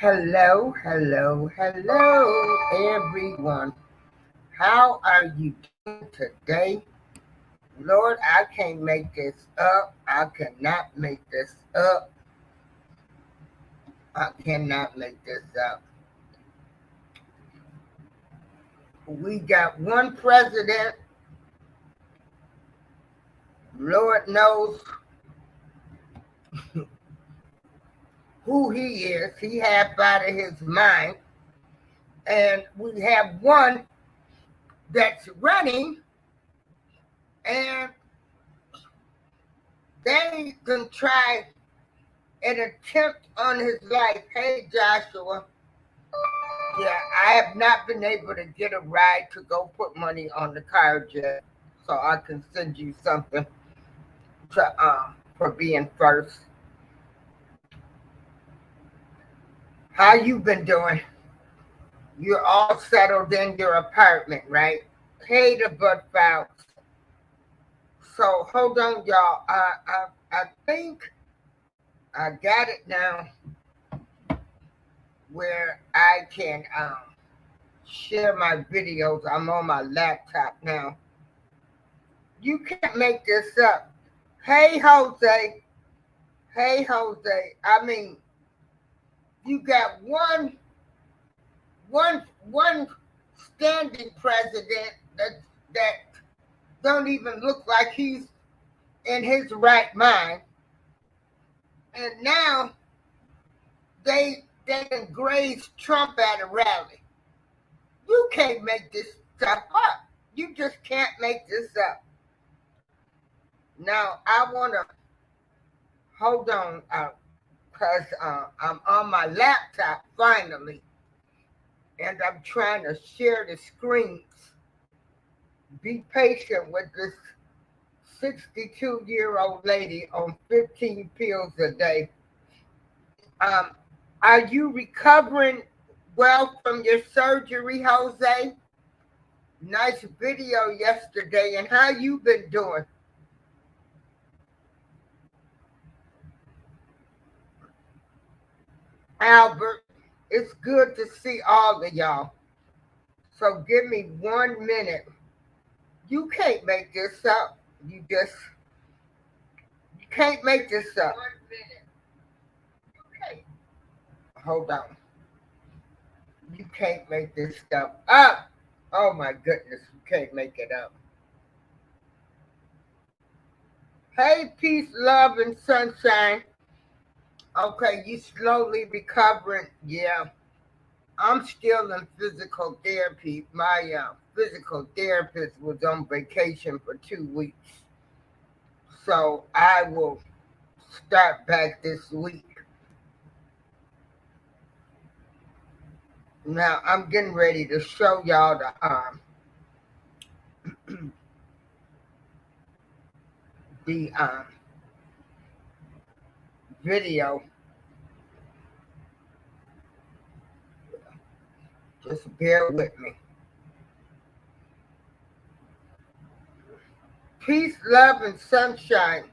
Hello, hello, hello, everyone. How are you doing today? Lord, I can't make this up. I cannot make this up. I cannot make this up. We got one president. Lord knows who he is. He half out of his mind. And we have one that's running, and they can try an attempt on his life. Hey, Joshua. Yeah, I have not been able to get a ride to go put money on the car yet, so I can send you something for being first. How you been doing? You're all settled in your apartment, right? Hey, the butt files. So hold on, y'all. I think I got it now where I can share my videos. I'm on my laptop now. You can't make this up. Hey, Jose. Hey, Jose. I mean, you got one standing president that don't even look like he's in his right mind, and now they can graze Trump at a rally. You can't make this stuff up. You just can't make this up. Now I wanna hold on, because I'm on my laptop finally, and I'm trying to share the screens. Be patient with this 62-year-old lady on 15 pills a day. Um, are you recovering well from your surgery, Jose? Nice video yesterday, and how you been doing? Albert, it's good to see all of y'all. So give me 1 minute. You can't make this up. You can't make this up. 1 minute. You can't. Hold on. You can't make this stuff up. Oh my goodness, you can't make it up. Hey, peace, love, and sunshine. Okay, you slowly recovering. Yeah, I'm still in physical therapy. My physical therapist was on vacation for 2 weeks. So I will start back this week. Now I'm getting ready to show y'all the video. Just bear with me. Peace, love, and sunshine.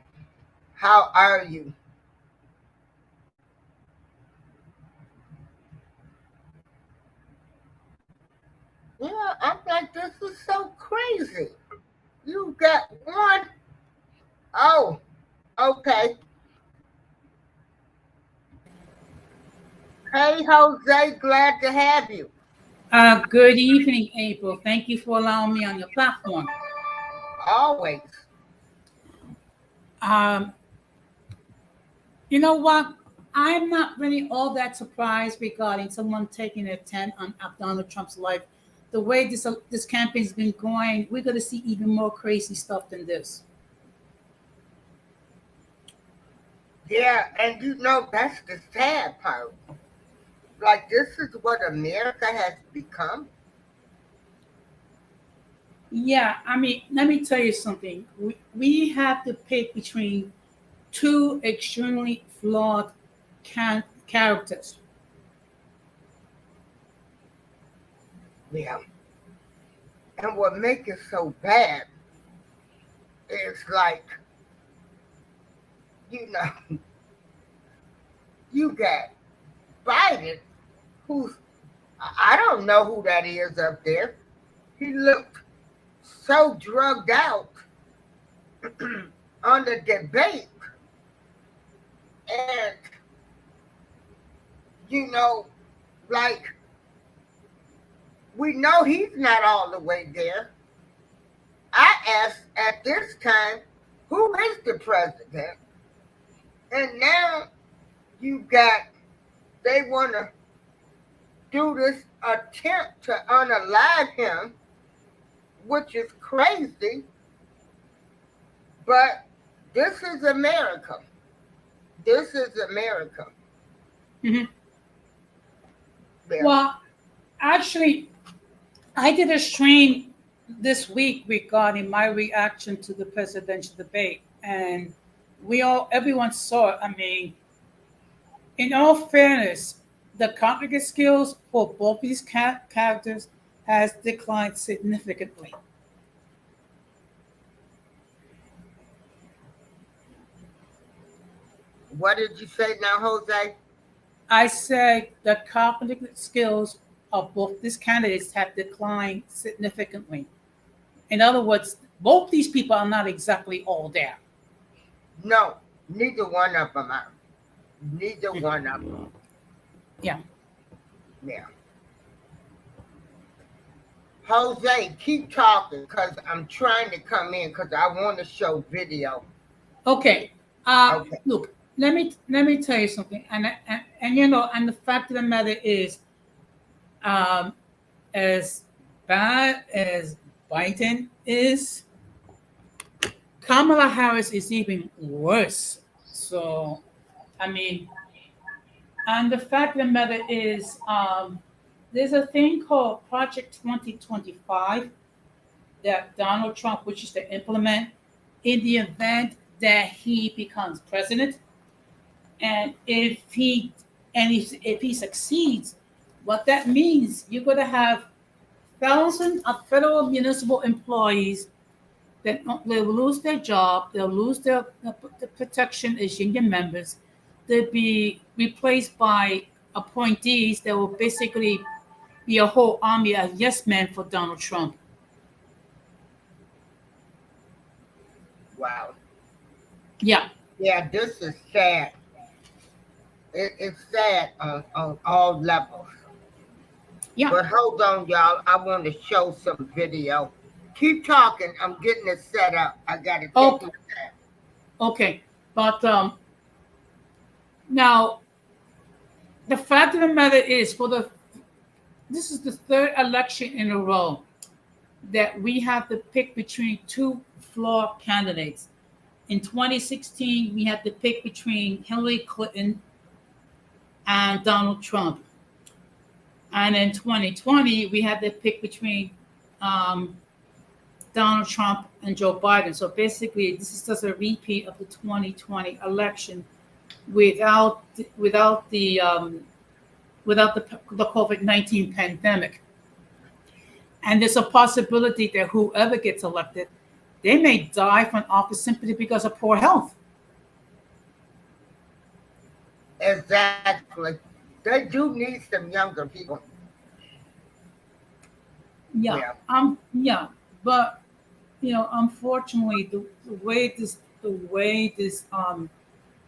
How are you? Yeah, I'm like, this is so crazy. You got one. Oh, okay. Hey, Jose, glad to have you. Good evening, April. Thank you for allowing me on your platform. Always. Um, you know what? I'm not really all that surprised regarding someone taking a 10 on Donald Trump's life. The way this campaign's been going, we're going to see even more crazy stuff than this. Yeah, and you know, that's the sad part. Like, this is what America has become. Yeah, I mean, let me tell you something. We have to pick between two extremely flawed characters. Yeah. And what makes it so bad is like, you know, you got Biden. who's, I don't know who that is up there. He looked so drugged out on the debate. And, you know, like, we know he's not all the way there. I asked at this time, who is the president? And now you got, they want to do this attempt to unalive him, which is crazy. But this is America. This is America. Mhm. Yeah. Well, actually, I did a stream this week regarding my reaction to the presidential debate, and everyone saw it. I mean, in all fairness, the cognitive skills for both these characters has declined significantly. What did you say now, Jose? I said the cognitive skills of both these candidates have declined significantly. In other words, both these people are not exactly all there. No, neither one of them are. Neither one of them. Yeah. Yeah. Jose, keep talking because I'm trying to come in because I want to show video. Okay. Okay. Look, let me tell you something, and you know, and the fact of the matter is, um, as bad as Biden is, Kamala Harris is even worse. So, I mean, and the fact of the matter is, there's a thing called Project 2025 that Donald Trump wishes to implement in the event that he becomes president. And if he succeeds, what that means, you're going to have thousands of federal municipal employees that they will lose their job, they'll lose the protection as union members. They'll be replaced by appointees that will basically be a whole army of yes men for Donald Trump. Wow. Yeah. Yeah, this is sad. It's sad on all levels. Yeah. But hold on, y'all. I want to show some video. Keep talking. I'm getting it set up. I got to take my time. Okay. But now, the fact of the matter is, this is the third election in a row that we have to pick between two flawed candidates. In 2016, we had to pick between Hillary Clinton and Donald Trump. And in 2020, we had to pick between Donald Trump and Joe Biden. So basically, this is just a repeat of the 2020 election without the COVID-19 pandemic. And there's a possibility that whoever gets elected, they may die from office simply because of poor health. Exactly. They do need some younger people. Yeah. But unfortunately, the way this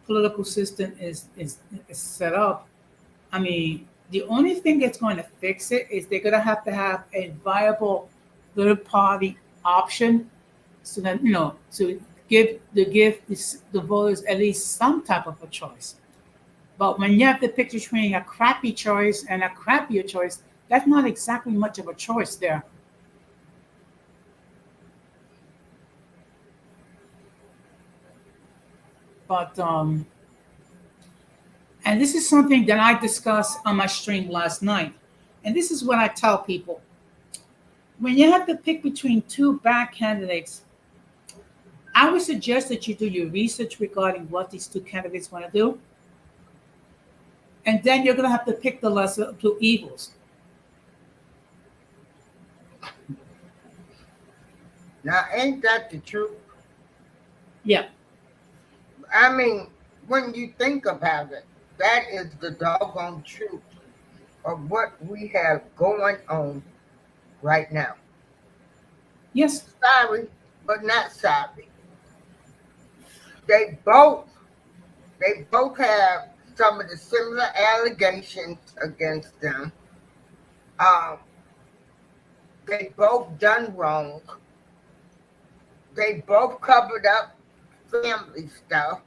political system is set up, I mean, the only thing that's going to fix it is they're going to have a viable third party option, so that to give the voters at least some type of a choice. But when you have to pick between a crappy choice and a crappier choice, that's not exactly much of a choice there. But and this is something that I discussed on my stream last night. And this is what I tell people. When you have to pick between two bad candidates, I would suggest that you do your research regarding what these two candidates want to do. And then you're going to have to pick the lesser of two evils. Now, ain't that the truth? Yeah. I mean, when you think about it, that is the doggone truth. of what we have going on right now. Yes. Sorry, but not sorry. They both they both have some of the similar allegations against them. Um, they both done wrong. They both covered up family stuff.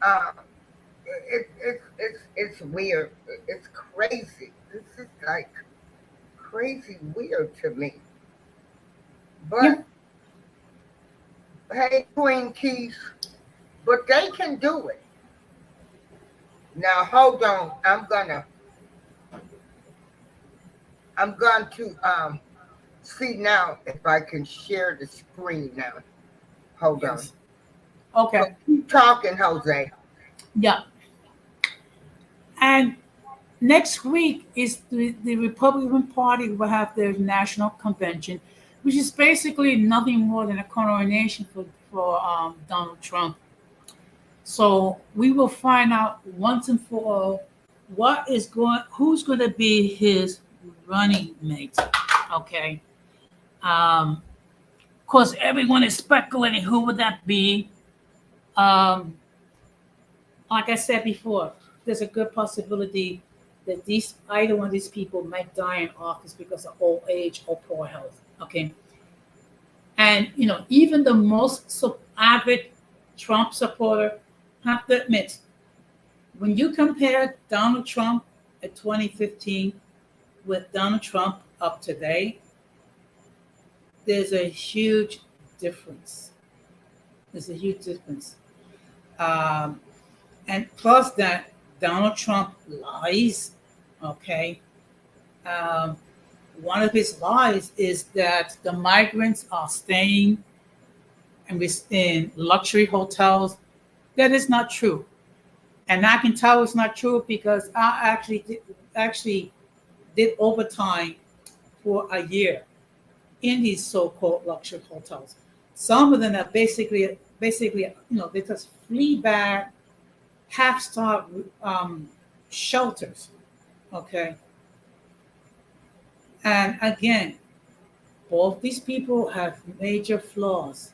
Uh, it's weird. It's crazy. This is like crazy weird to me. Yeah. But hey, Queen Keith, but they can do it. Now hold on. I'm going to see now if I can share the screen now. Hold on. Yes. Okay. So keep talking, Jose. Yeah. And next week is the Republican Party will have their national convention, which is basically nothing more than a coronation for Donald Trump. So we will find out once and for all who's going to be his running mate. Okay. Of course, everyone is speculating who would that be. Um, like I said before, there's a good possibility that these either one of these people might die in office because of old age or poor health. Okay, and even the most avid Trump supporter have to admit, when you compare Donald Trump at 2015 with Donald Trump up today, there's a huge difference. There's a huge difference. Um, and plus that Donald Trump lies. Okay, um, one of his lies is that the migrants are staying in luxury hotels. That is not true, and I can tell it's not true because I actually did overtime for a year in these so-called luxury hotels. Some of them are basically they just flea bag half-star shelters. Okay, and again, both these people have major flaws.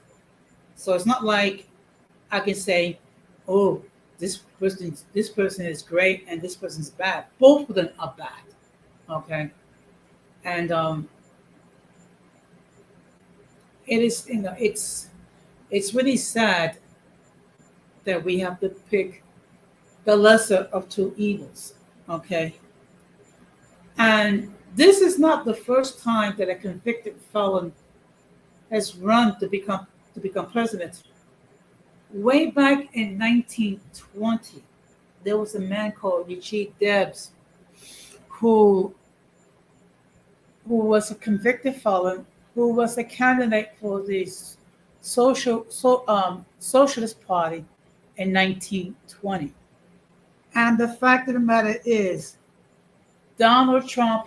So it's not like I can say, "Oh, this person is great and this person is bad." Both of them are bad. Okay, and it is it's really sad that we have to pick the lesser of two evils. Okay, and this is not the first time that a convicted felon has run to become president. Way back in 1920, there was a man called Richie Debs who was a convicted felon who was a candidate for the Socialist Party in 1920. And the fact of the matter is, Donald Trump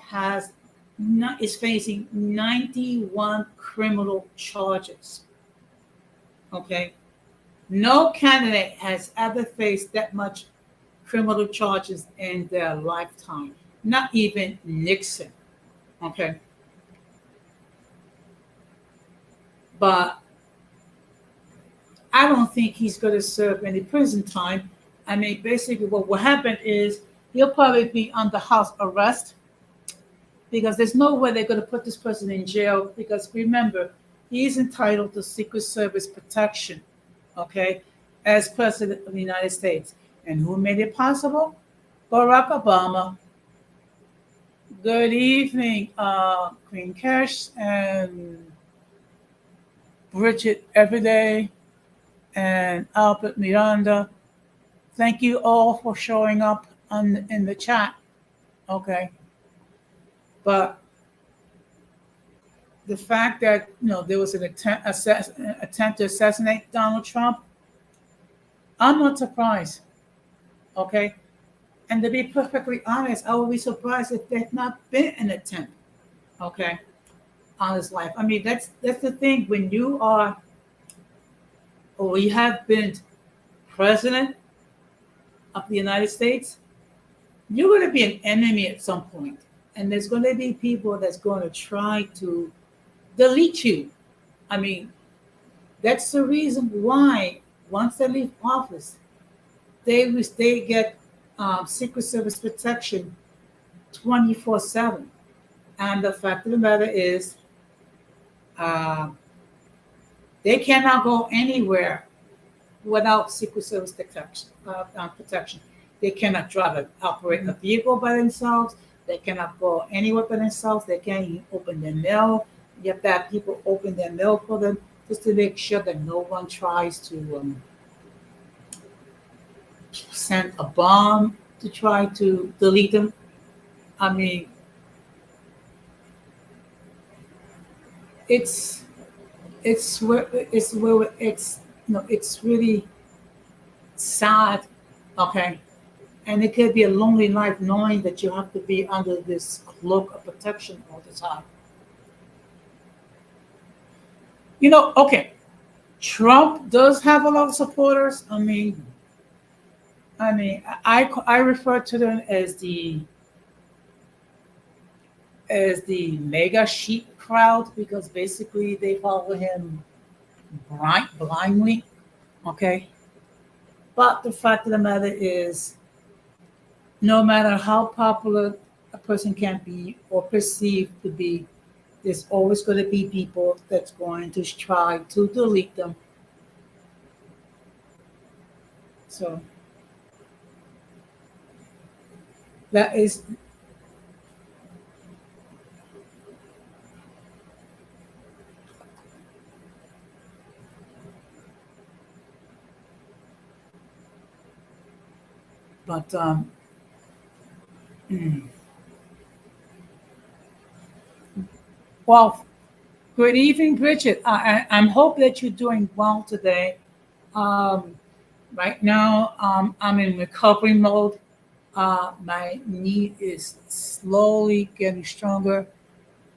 is facing 91 criminal charges. Okay, no candidate has ever faced that much criminal charges in their lifetime. Not even Nixon. Okay, but I don't think he's going to serve any prison time. I mean, basically, what will happen is he'll probably be under house arrest because there's no way they're going to put this person in jail because remember, he is entitled to Secret Service protection, okay, as President of the United States. And who made it possible? Barack Obama. Good evening, Queen Cash and Bridget Everyday and Albert Miranda. Thank you all for showing up in the chat. Okay. But the fact that there was an attempt to assassinate Donald Trump, I'm not surprised. Okay. And to be perfectly honest, I would be surprised if there's not been an attempt, okay, on his life. I mean, that's the thing when you are or you have been president of the United States, you're going to be an enemy at some point, and there's going to be people that's going to try to delete you. I mean, that's the reason why once they leave office, they get Secret Service protection 24/7. And the fact of the matter is, uh, they cannot go anywhere without Secret Service protection. Protection. They cannot drive operate a vehicle by themselves. They cannot go anywhere by themselves. They can't even open their mail. You have to have people open their mail for them just to make sure that no one tries to send a bomb to try to delete them. I mean, it's it's it's really sad. Okay, and it could be a lonely life knowing that you have to be under this cloak of protection all the time. Okay, Trump does have a lot of supporters. I refer to them as the mega sheep crowd because basically they follow him blindly. Okay, but the fact of the matter is, no matter how popular a person can be or perceived to be, there's always going to be people that's going to try to delete them. So that is, but mm. Well, good evening, Bridget. I'm hope that you're doing well today. Um, right now, I'm in recovery mode. My knee is slowly getting stronger.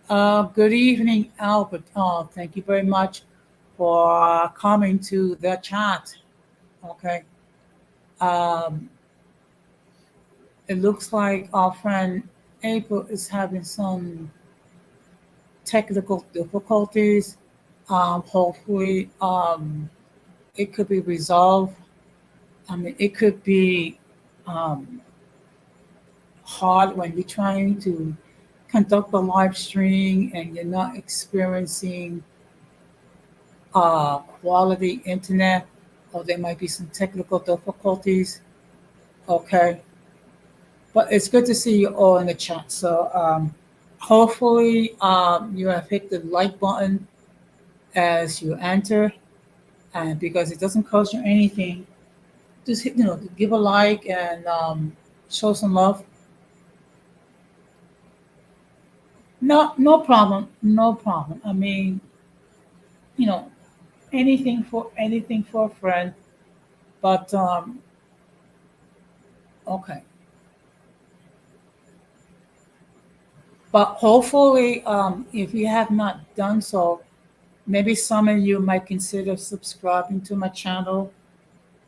Good evening, Albert. Thank you very much for coming to the chat. Okay. Um, it looks like our friend April is having some technical difficulties. Hopefully, it could be resolved. I mean, it could be um, hard when you're trying to conduct a live stream and you're not experiencing quality internet, or there might be some technical difficulties. Okay, but it's good to see you all in the chat. So hopefully you have hit the like button as you enter, and because it doesn't cost you anything, just hit, give a like and show some love. No, no problem, no problem. I mean, you know, anything for a friend. But okay. But hopefully, if you have not done so, maybe some of you might consider subscribing to my channel,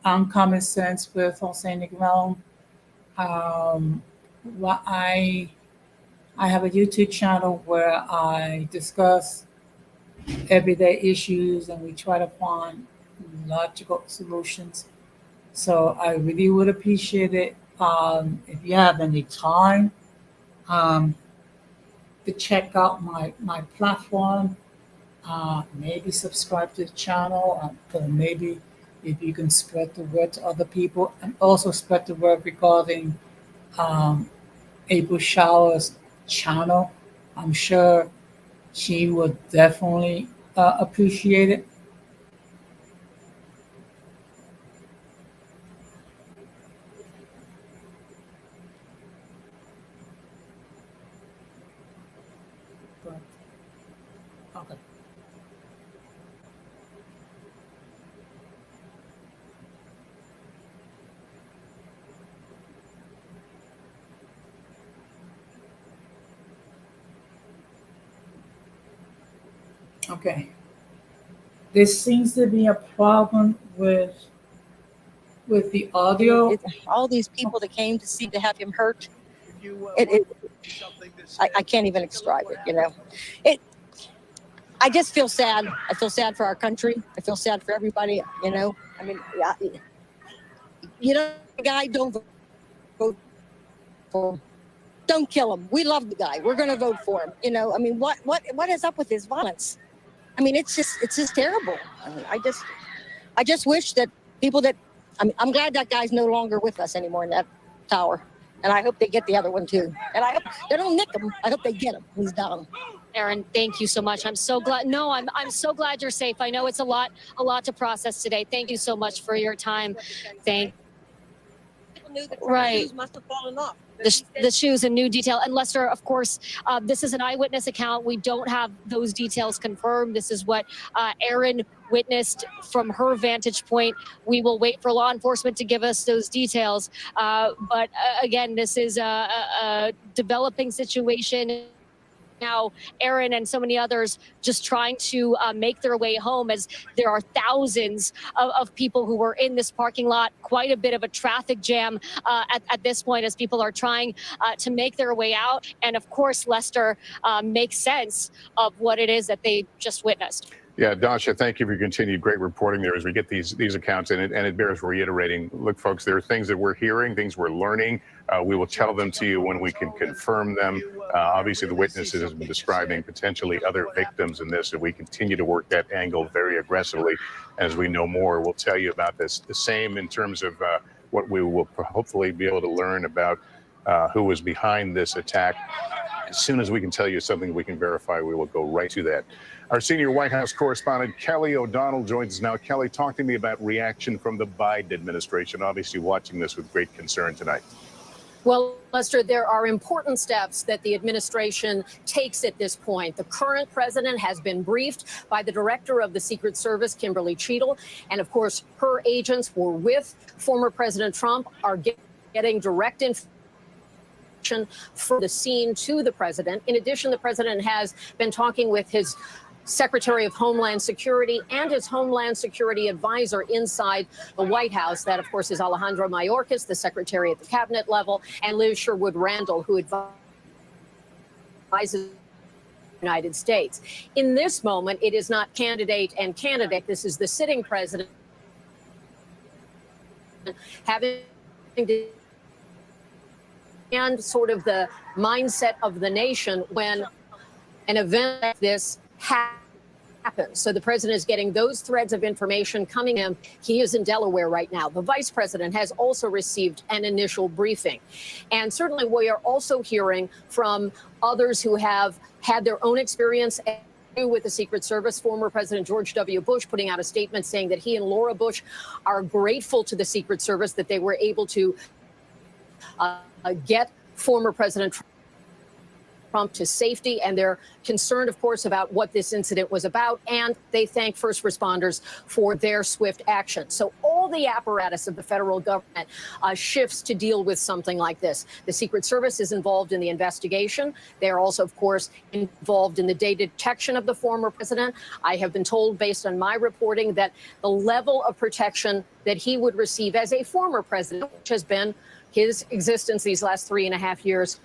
Uncommon Sense with Authentic Realm. Um, what I have a YouTube channel where I discuss everyday issues and we try to find logical solutions. So I really would appreciate it if you have any time um, to check out my platform. Maybe subscribe to the channel, or maybe if you can spread the word to other people and also spread the word regarding um, April Shower's channel. I'm sure she would definitely appreciate it. But, okay. Okay. There seems to be a problem with the audio. All these people that came to see to have him hurt I can't even describe it. I just feel sad. I feel sad for our country. I feel sad for everybody. I mean, the guy, don't vote for him. Don't kill him. We love the guy. We're going to vote for him. I mean, what is up with this violence? I mean, it's just terrible. I mean, I just wish that people I'm glad that guy's no longer with us anymore in that tower. And I hope they get the other one too. And I hope they don't nick him. I hope they get him. He's down. Erin, thank you so much. I'm so glad. No, I'm so glad you're safe. I know it's a lot to process today. Thank you so much for your time. People knew the Right. shoes must have fallen off. The shoes and new detail. And Lester, of course, this is an eyewitness account. We don't have those details confirmed. This is what Erin witnessed from her vantage point. We will wait for law enforcement to give us those details. But again, this is a developing situation. Now, Erin and so many others just trying to make their way home, as there are thousands of people who were in this parking lot. Quite a bit of a traffic jam at this point as people are trying to make their way out. And of course, Lester, makes sense of what it is that they just witnessed. Yeah, Dasha, thank you for your continued great reporting there as we get these accounts, and it bears reiterating. Look, folks, there are things that we're hearing, things we're learning. We will tell them to you when we can confirm them. Obviously, the witnesses have been describing potentially other victims in this, and we continue to work that angle very aggressively. As we know more, we'll tell you about this. The same in terms of what we will hopefully be able to learn about who was behind this attack. As soon as we can tell you something we can verify, we will go right to that. Our senior White House correspondent, Kelly O'Donnell, joins us now. Kelly, talk to me about reaction from the Biden administration, obviously watching this with great concern tonight. Well, Lester, there are important steps that the administration takes at this point. The current president has been briefed by the director of the Secret Service, Kimberly Cheadle. And of course, her agents were with former President Trump, are getting direct information for the scene to the president. In addition, the president has been talking with his Secretary of Homeland Security and his Homeland Security advisor inside the White House. That, of course, is Alejandro Mayorkas, the secretary at the cabinet level, and Liz Sherwood-Randall, who advises the United States. In this moment, it is not candidate and candidate. This is the sitting president having to and sort of the mindset of the nation when an event like this happens. So the president is getting those threads of information coming in. He is in Delaware right now. The vice president has also received an initial briefing. And certainly we are also hearing from others who have had their own experience with the Secret Service. Former President George W. Bush putting out a statement saying that he and Laura Bush are grateful to the Secret Service that they were able to get former President Trump to safety, and they're concerned, of course, about what this incident was about, and they thank first responders for their swift action. So all the apparatus of the federal government shifts to deal with something like this. The Secret Service is involved in the investigation. They are also, of course, involved in the data detection of the former president. I have been told, based on my reporting, that the level of protection that he would receive as a former president, which has been his existence these last 3.5 years,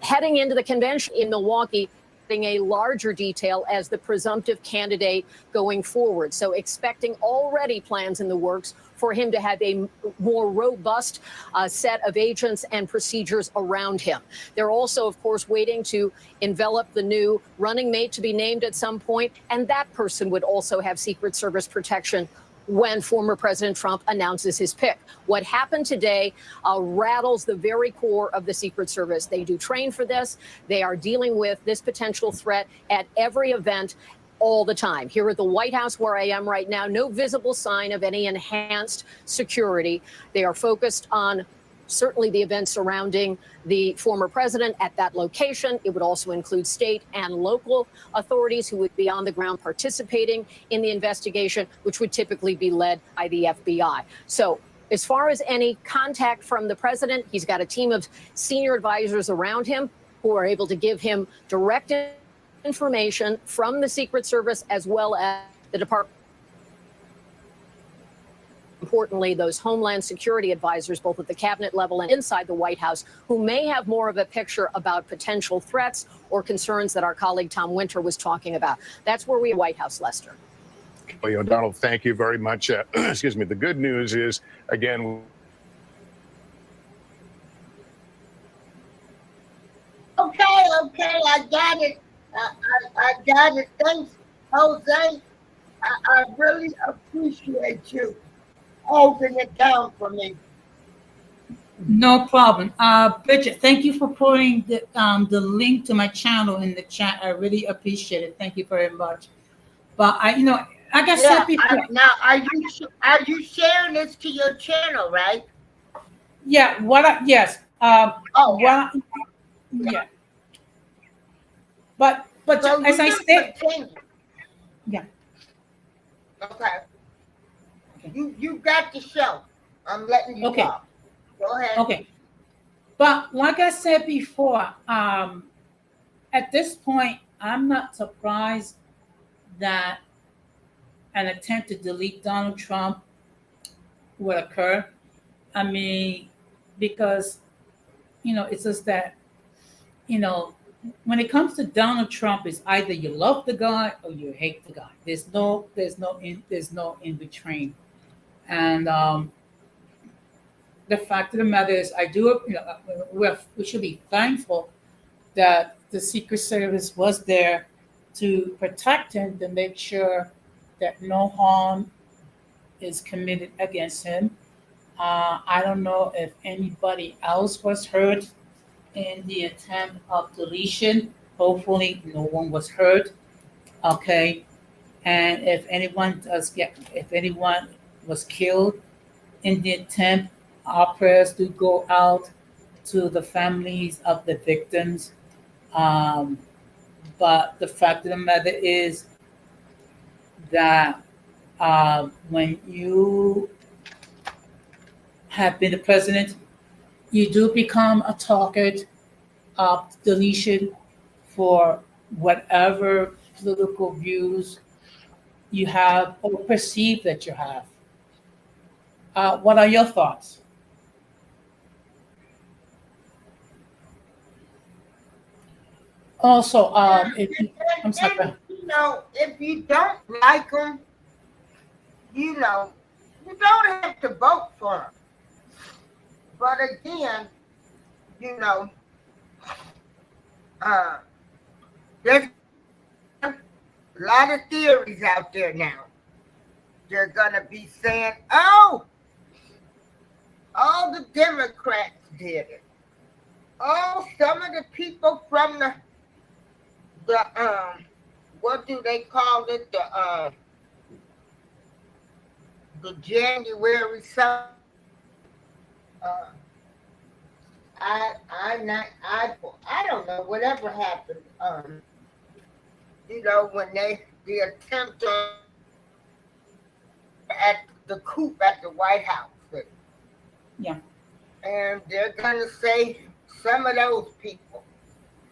heading into the convention in Milwaukee, getting a larger detail as the presumptive candidate going forward. So expecting already plans in the works for him to have a more robust set of agents and procedures around him. They're also, of course, waiting to envelop the new running mate to be named at some point, and that person would also have Secret Service protection when former President Trump announces his pick. What happened today rattles the very core of the Secret Service. They do train for this. They are dealing with this potential threat at every event all the time. Here at the White House, where I am right now, no visible sign of any enhanced security. They are focused on certainly the events surrounding the former president at that location. It would also include state and local authorities who would be on the ground participating in the investigation, which would typically be led by the FBI. So as far as any contact from the president, he's got a team of senior advisors around him who are able to give him direct information from the Secret Service as well as the Department importantly, those Homeland Security advisors, both at the cabinet level and inside the White House, who may have more of a picture about potential threats or concerns that our colleague Tom Winter was talking about. That's where we are, White House, Lester. Kelly O'Donnell, thank you very much. Excuse me. The good news is, again, Okay, I got it. I got it. Thanks, Jose. I really appreciate you holding it down for me. No problem. Bridget, thank you for putting the link to my channel in the chat. I really appreciate it. Thank you very much. But like I said before. Now, are you sharing this to your channel, right? Yeah. Yes. Yeah. But So as I said. Yeah. Okay. You got the show. I'm letting you talk. Go ahead. Okay. But like I said before, at this point, I'm not surprised that an attempt to delete Donald Trump would occur. I mean, because, it's just that, when it comes to Donald Trump, it's either you love the guy or you hate the guy. There's no in between. And the fact of the matter is, we should be thankful that the Secret Service was there to protect him, to make sure that no harm is committed against him. I don't know if anybody else was hurt in the attempt of deletion. Hopefully, no one was hurt. Okay, and if anyone was killed in the attempt, our prayers do go out to the families of the victims. But the fact of the matter is that when you have been the president, you do become a target of deletion for whatever political views you have or perceive that you have. What are your thoughts? Also, I'm sorry. If you don't like them, you don't have to vote for them. But again, there's a lot of theories out there now. They're gonna be saying, "Oh, all the Democrats did it. Oh, some of the people from the what do they call it? The January something. I don't know, whatever happened. When the attempt at the coup at the White House. Yeah. And they're gonna say some of those people,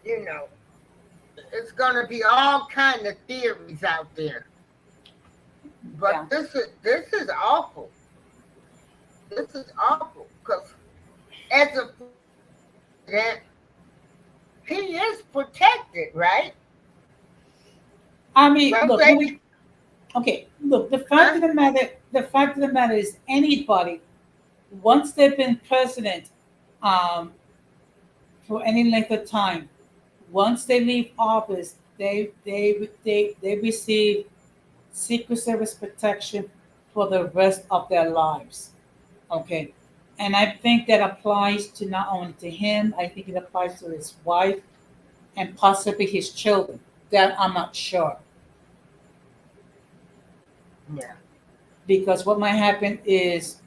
it's gonna be all kind of theories out there. But this is awful. This is awful because as a president, he is protected, right? I mean, look. Look. The fact of the matter is, anybody, once they've been president, for any length of time, once they leave office, they receive Secret Service protection for the rest of their lives. Okay. And I think that applies to not only to him, I think it applies to his wife and possibly his children. That I'm not sure. Yeah. Because what might happen is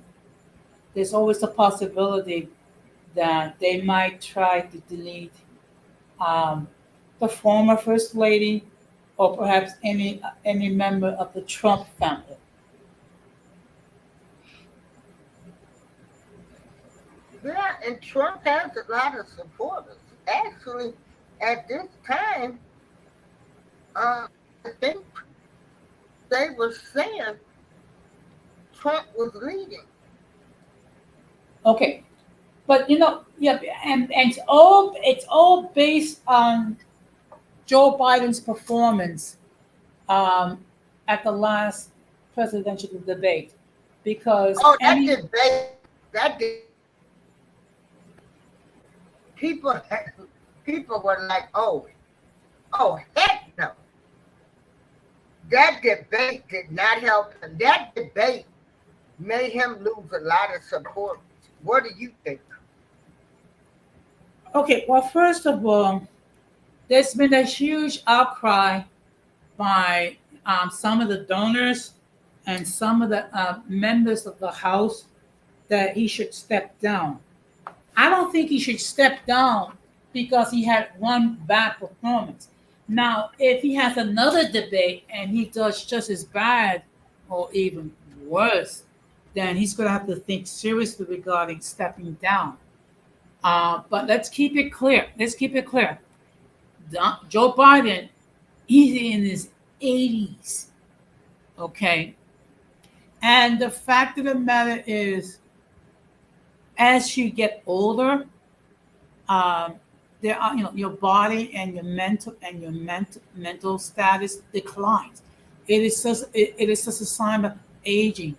there's always a possibility that they might try to delete the former First Lady or perhaps any member of the Trump family. Yeah, and Trump has a lot of supporters. Actually, at this time, I think they were saying Trump was leading. Okay, but yeah, and it's all based on Joe Biden's performance um, at the last presidential debate, because Oh, any that did, people, people were like, oh, heck no. That debate did not help him. That debate made him lose a lot of support. What do you think? okay, well, first of all, there's been a huge outcry by some of the donors and some of the members of the House that he should step down. I don't think he should step down because he had one bad performance. Now, if he has another debate and he does just as bad or even worse, then he's going to have to think seriously regarding stepping down. But let's keep it clear. Let's keep it clear. Joe Biden, he's in his 80s, okay? And the fact of the matter is, as you get older, um, there are your body and your mental status declines. It is just a sign of aging.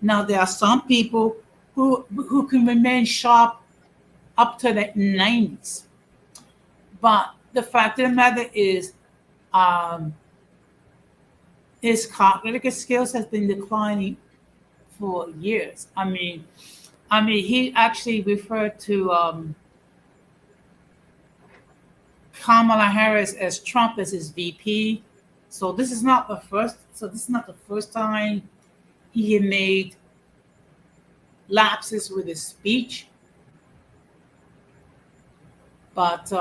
Now there are some people who can remain sharp up to the 90s, but the fact of the matter is, um, his cognitive skills has been declining for years. I mean, he actually referred to Kamala Harris as Trump as his VP. So this is not the first. So this is not the first time he had made lapses with his speech. But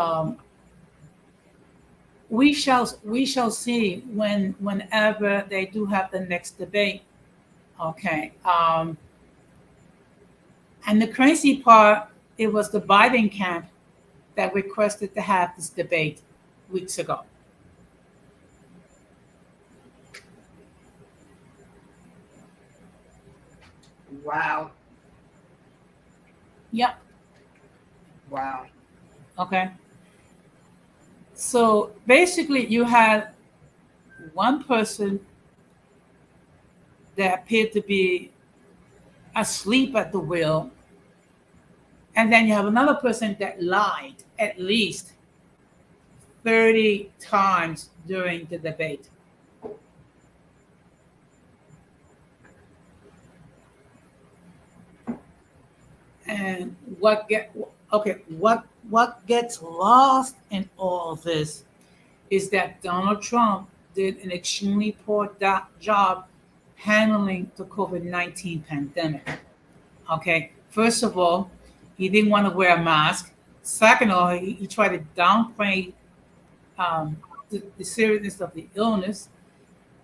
we shall see whenever they do have the next debate. Okay. And the crazy part, it was the Biden camp that requested to have this debate weeks ago. Wow. Yep. Wow. Okay. So basically, you had one person that appeared to be asleep at the wheel, and then you have another person that lied at least 30 times during the debate. And what gets lost in all this is that Donald Trump did an extremely poor job handling the COVID-19 pandemic. Okay, first of all, he didn't want to wear a mask. Second of all, he tried to downplay the seriousness of the illness,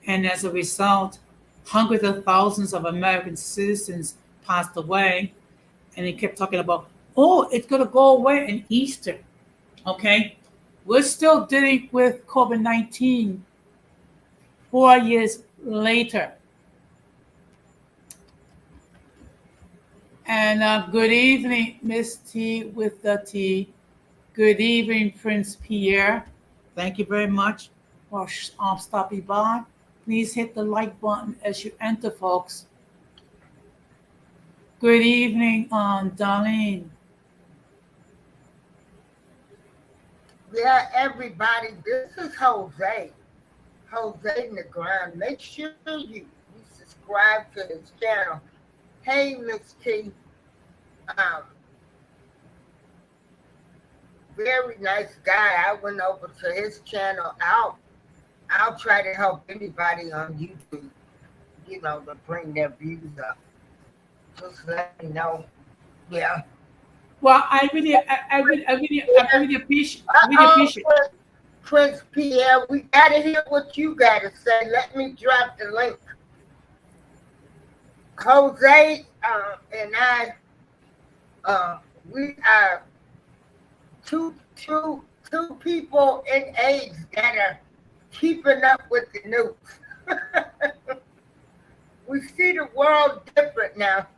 and as a result, hundreds of thousands of American citizens passed away. And he kept talking about, oh, it's going to go away in Easter. Okay, we're still dealing with COVID-19 4 years later. And good evening, Miss T with the T. Good evening, Prince Pierre. Thank you very much for stopping by. Please hit the like button as you enter, folks. Good evening, Darlene. Yeah, everybody, this is Jose. Jose in the ground. Make sure you subscribe to his channel. Hey, Miss T. Very nice guy. I went over to his channel. I'll try to help anybody on YouTube, to bring their views up. Just let me know. Yeah. Well, I really appreciate. Prince Pierre, we gotta hear what you gotta say. Let me drop the link. Jose and I, we are two people in age that are keeping up with the news. We see the world different now.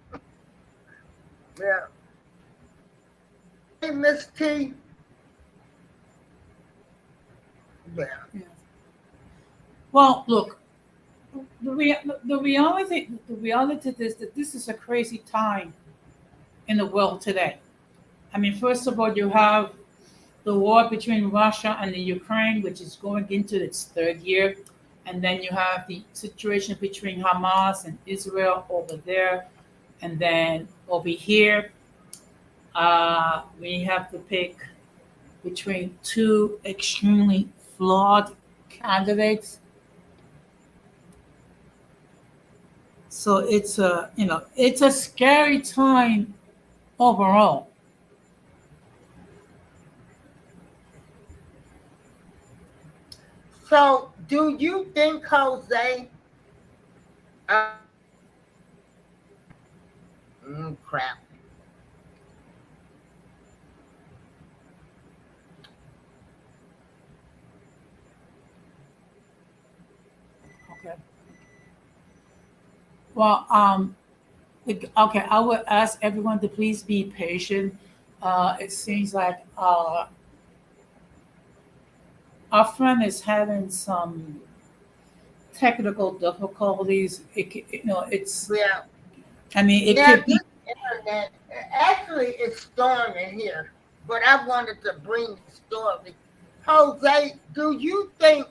Yeah. Hey, Miss T. Yeah. Well, look, the reality is that this is a crazy time in the world today. I mean, first of all, you have the war between Russia and the Ukraine, which is going into its third year. And then you have the situation between Hamas and Israel over there. And then over here, we have to pick between two extremely flawed candidates. So it's a scary time overall. So, do you think, Jose? Uh, Crap. Okay. Well, okay, I would ask everyone to please be patient. It seems like our friend is having some technical difficulties. It's. Yeah. I mean, it Yeah, could be. this internet. Actually, it's storming here, but I wanted to bring the story. Jose, do you think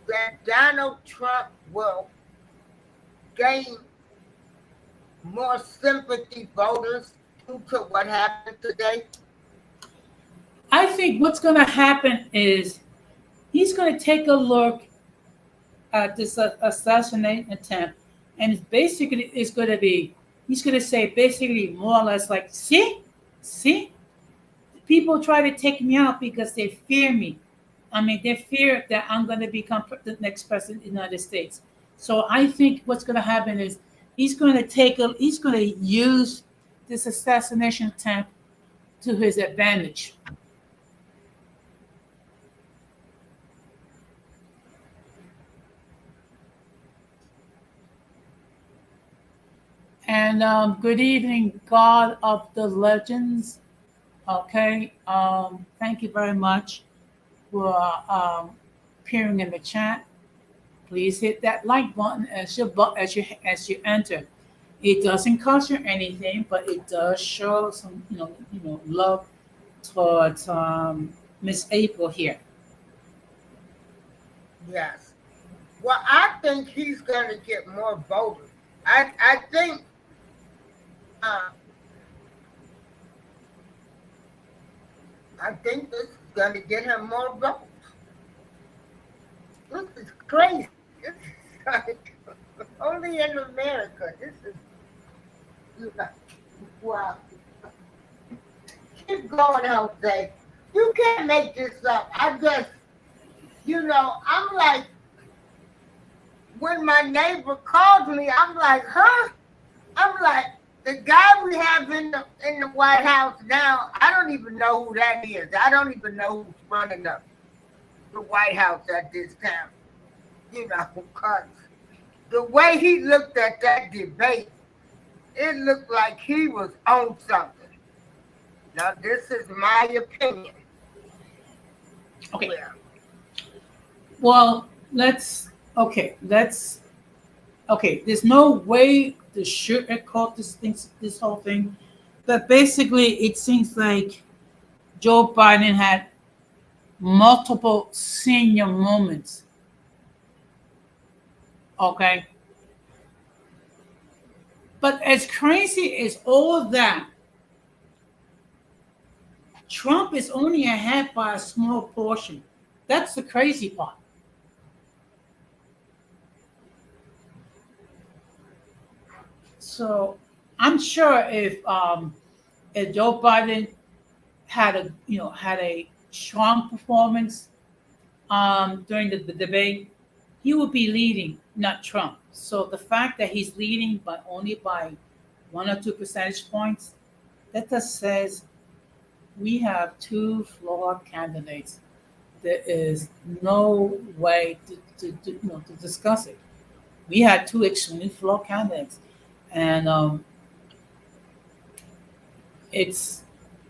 that Donald Trump will gain more sympathy voters due to what happened today? I think what's going to happen is he's going to take a look at this assassination attempt, and it's going to be. He's going to say basically more or less like, see, people try to take me out because they fear me. I mean, they fear that I'm going to become the next president of the United States. So I think what's going to happen is he's going to use this assassination attempt to his advantage. And good evening, God of the Legends. Okay, thank you very much for appearing in the chat. Please hit that like button as you enter. It doesn't cost you anything, but it does show some love towards Miss April here. Yes. Well, I think he's going to get more voters. I think uh, this is going to get him more votes. This is crazy. This is like only in America. This is wow. Keep going, Jose. You can't make this up. I just, I'm like, when my neighbor calls me, I'm like, huh? I'm like, the guy we have in the White House now, I don't even know who that is. I don't even know who's running the White House at this time. Because the way he looked at that debate, it looked like he was on something. Now, this is my opinion. Okay. Yeah. Well, there's no way to sugarcoat this whole thing, but basically it seems like Joe Biden had multiple senior moments. Okay. But as crazy as all of that, Trump is only ahead by a small portion. That's the crazy part. So I'm sure if Joe Biden had a strong performance during the debate, he would be leading, not Trump. So the fact that he's leading only by 1 or 2 percentage points, that just says we have two flawed candidates. There is no way to discuss it. We had two extremely flawed candidates, and it's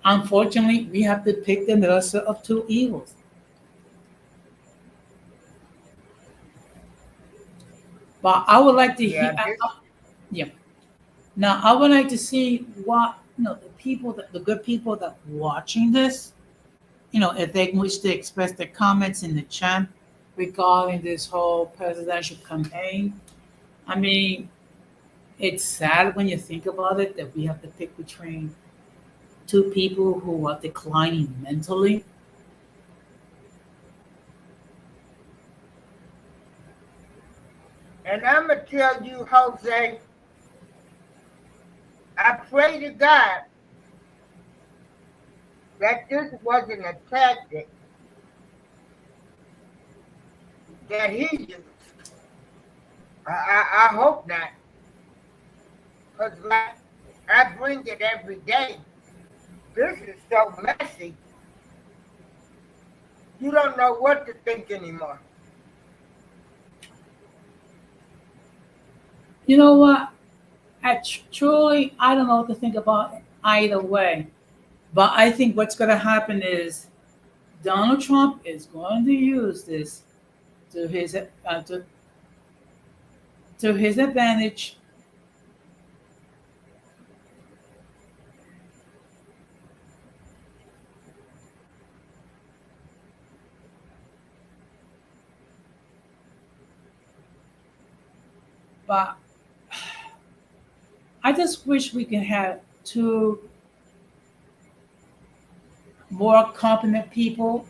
unfortunately we have to pick the lesser of two evils. But I would like to hear. Yeah, this, Yeah. Now I would like to see what the people that the good people that watching this, if they wish to express their comments in the chat regarding this whole presidential campaign. I mean, it's sad when you think about it that we have to pick between two people who are declining mentally. and I'm gonna tell you, Jose, I pray to God that this wasn't a tactic that he used. I hope not, because like I bring it every day. This is so messy. You don't know what to think anymore. You know what? Truly, I don't know what to think about either way. But I think what's going to happen is Donald Trump is going to use this to his to his advantage. But I just wish we can have two more competent people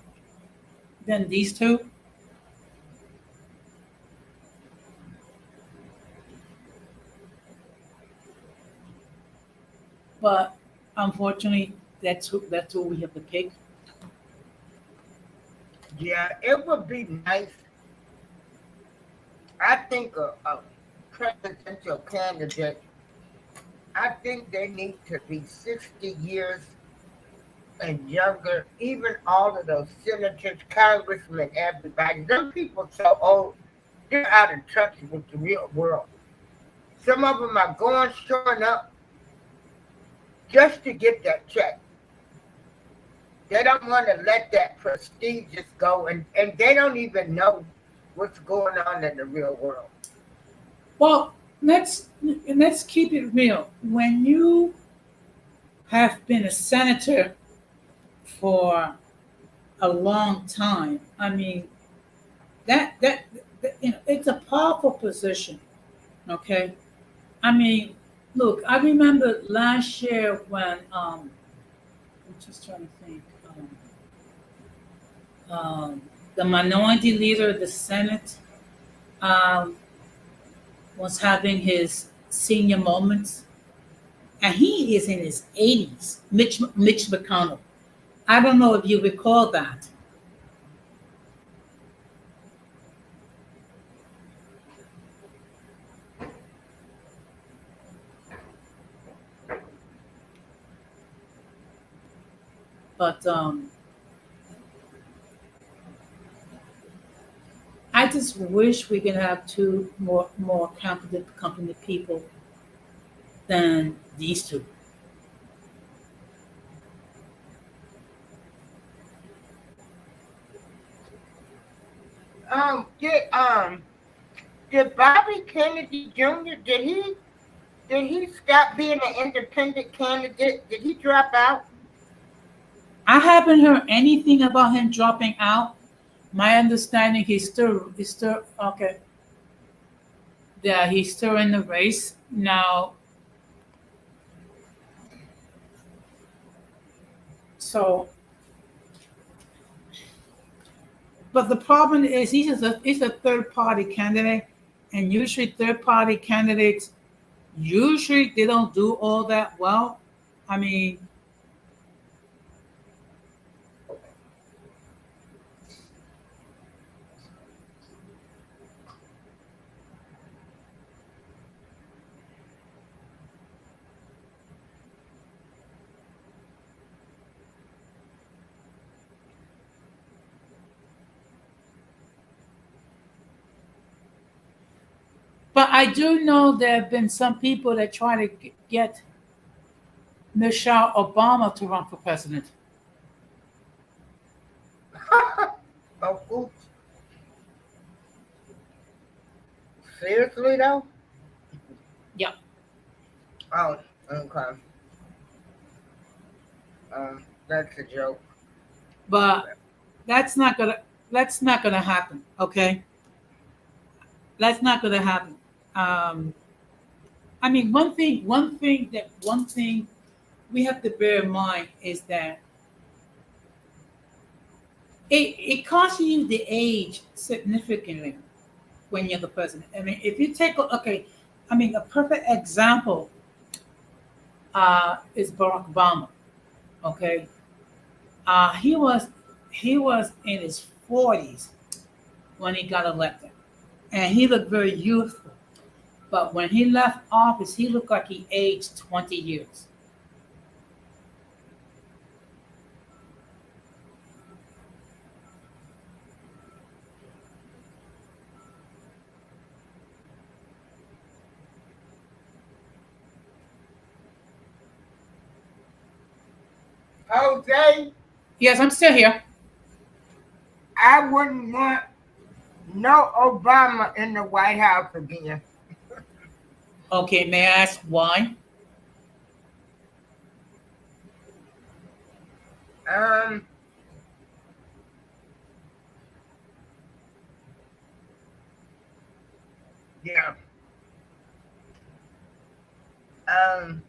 than these two. But unfortunately, that's who we have to pick. Yeah, it would be nice. I think a presidential candidate, I think they need to be 60 years and younger. Even all of those senators, congressmen, everybody. Some people so old, they're out of touch with the real world. Some of them are showing up just to get that check. They don't want to let that prestige just go, and they don't even know what's going on in the real world. Well, let's keep it real. When you have been a senator for a long time, I mean that it's a powerful position. Okay, I mean, look, I remember last year when I'm just trying to think. The minority leader of the Senate um, was having his senior moments, and he is in his 80s. Mitch McConnell. I don't know if you recall that, but I just wish we could have two more competent people than these two. Did did Bobby Kennedy Jr. Did he stop being an independent candidate? Did he drop out? I haven't heard anything about him dropping out. My understanding, he's still okay. Yeah, he's still in the race now. So, but the problem is he's a third party candidate, and usually third party candidates usually they don't do all that well. I mean, But I do know there have been some people that try to get Michelle Obama to run for president. Oh, oops. Seriously though? Yeah. Oh, okay. That's a joke. But that's not gonna happen. Okay, that's not gonna happen. Um, I mean, one thing we have to bear in mind is that it costs you the age significantly when you're the president. I mean, if you take okay, I mean, a perfect example is Barack Obama. Okay, he was in his 40s when he got elected, and he looked very youthful. But when he left office, he looked like he aged 20 years. Jose, Yes, I'm still here. I wouldn't want no Obama in the White House again. Okay, may I ask why? Um, yeah. Um,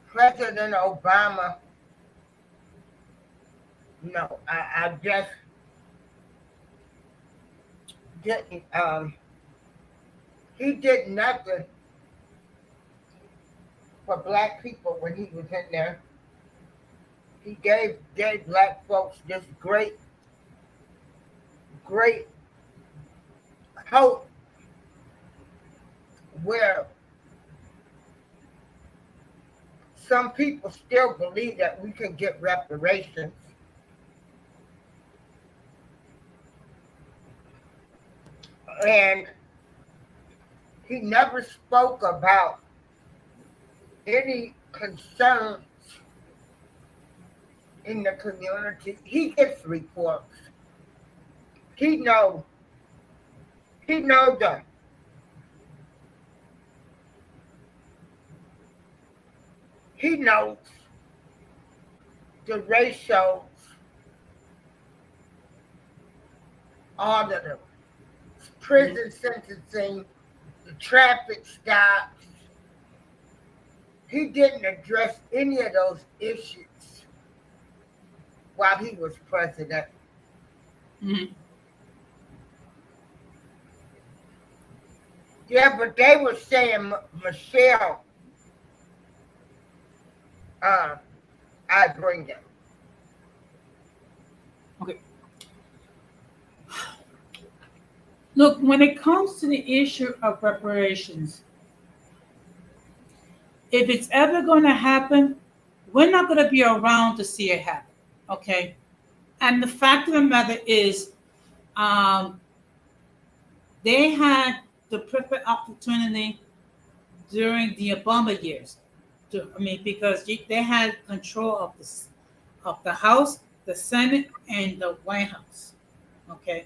President Obama, no, I just didn't. He did nothing for black people when he was in there. He gave black folks this great hope where some people still believe that we can get reparations. And he never spoke about any concerns in the community. He gets reports. He know them. He knows the racial audit, prison sentencing, the traffic stops. He didn't address any of those issues while he was president. Mhm. Yeah, but they were saying Michelle, I bring it. Okay. Look, when it comes to the issue of reparations, if it's ever going to happen, we're not going to be around to see it happen. Okay. And the fact of the matter is, um, they had the perfect opportunity during the Obama years. Because they had control of the House, the Senate, and the White House. Okay,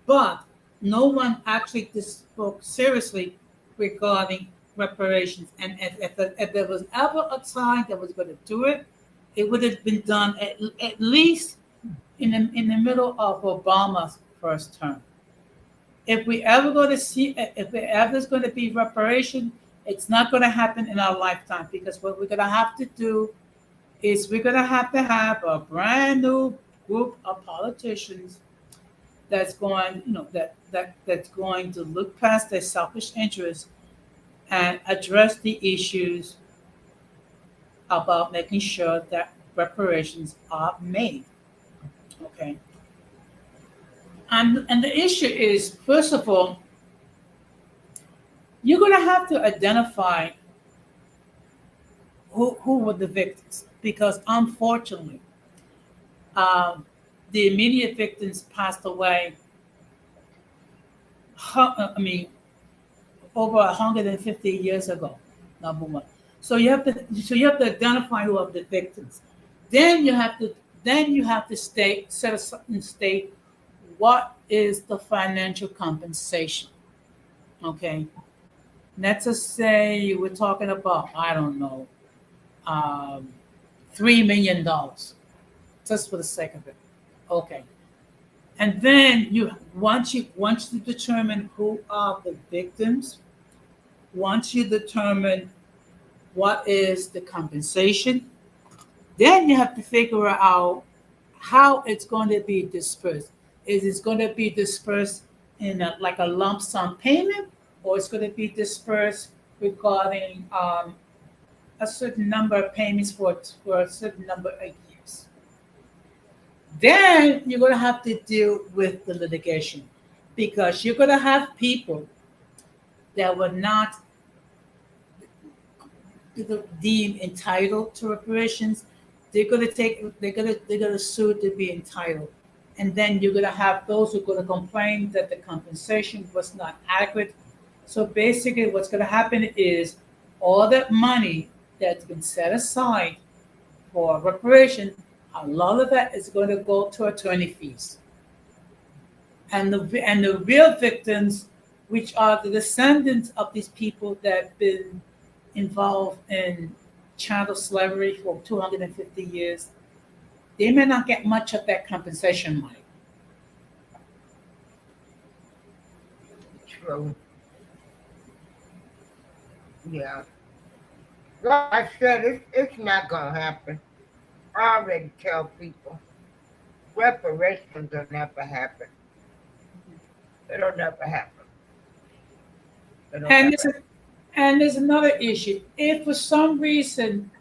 but no one actually spoke seriously regarding reparations. And if there was ever a time that was going to do it, it would have been done at least in the middle of Obama's first term. If we ever go to see, if there ever is going to be reparation, it's not going to happen in our lifetime, because what we're going to have to do is we're going to have a brand new group of politicians that's going, that's going to look past their selfish interests and address the issues about making sure that reparations are made. Okay. And the issue is, first of all, you're going to have to identify who were the victims, because unfortunately, um, the immediate victims passed away. over 150 years ago. Number one. So you have to identify who are the victims. Then you have to state what is the financial compensation. Okay. Let's just say we're talking about, I don't know, um, $3 million, just for the sake of it. Okay. And then once you determine who are the victims, once you determine what is the compensation, then you have to figure out how it's going to be dispersed. Is it going to be dispersed in like a lump sum payment, or it's going to be dispersed regarding a certain number of payments for a certain number of years? Then you're going to have to deal with the litigation, because you're going to have people that were not deemed entitled to reparations. They're going to sue to be entitled. And then you're going to have those who are going to complain that the compensation was not adequate. So basically, what's going to happen is all that money that's been set aside for reparation, a lot of that is going to go to attorney fees. And the real victims, which are the descendants of these people that have been involved in chattel slavery for 250 years, they may not get much of that compensation money. True. Yeah. Like I said, it's not gonna happen. I already tell people reparations will never happen. It'll never happen. It'll And never there's, and there's another issue. If for some reason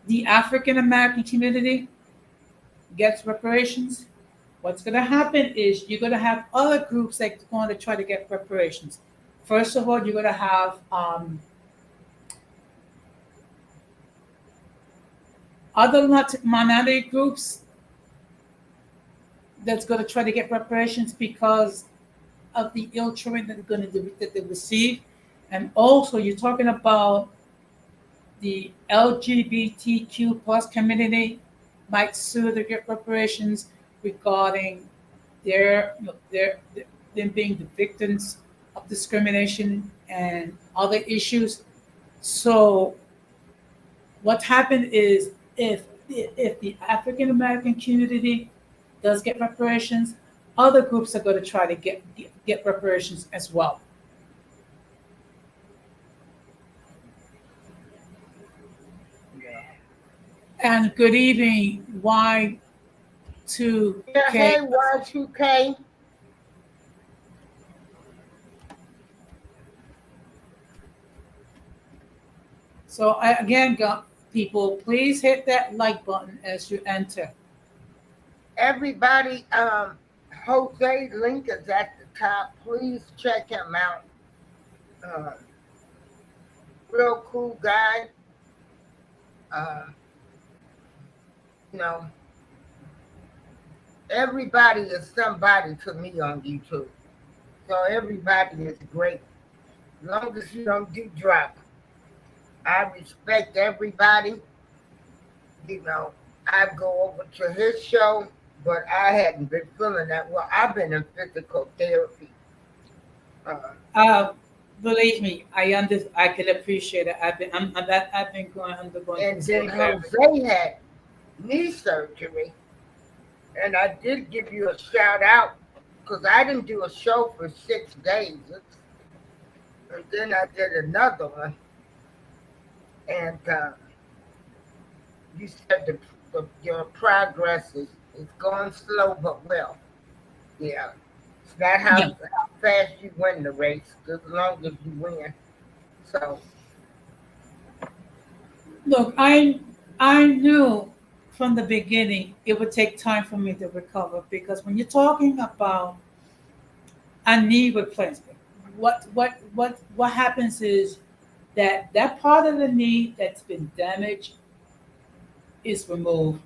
the African American community gets reparations, what's going to happen is you're going to have other groups that want to try to get reparations. First of all, you're going to have other minority groups that's going to try to get reparations because of the ill treatment that they receive. And also, you're talking about the LGBTQ plus community might sue to get reparations regarding them being the victims of discrimination and other issues. So what happened is if the African American community does get reparations, other groups are going to try to get reparations as well. Yeah. And good evening, Y2K. Yeah, hey, Y2K. So I again got people, please hit that like button as you enter. Everybody, Jose link is at the top. Please check him out. Uh, Real cool guy. Uh, you know, everybody is somebody to me on YouTube. So everybody is great. As long as you don't do drop. I respect everybody. You know, I go over to his show, but I hadn't been feeling that well. I've been in physical therapy. Uh, Believe me, I can appreciate it. I've been undergoing and then physical therapy. Jose had knee surgery, and I did give you a shout out because I didn't do a show for 6 days, and then I did another one, and you said your progress is going slow but well. Yeah, it's not Yeah. how fast you win the race, as long as you win. So Look, I knew from the beginning it would take time for me to recover, because when you're talking about a knee replacement, what happens is that part of the knee that's been damaged is removed,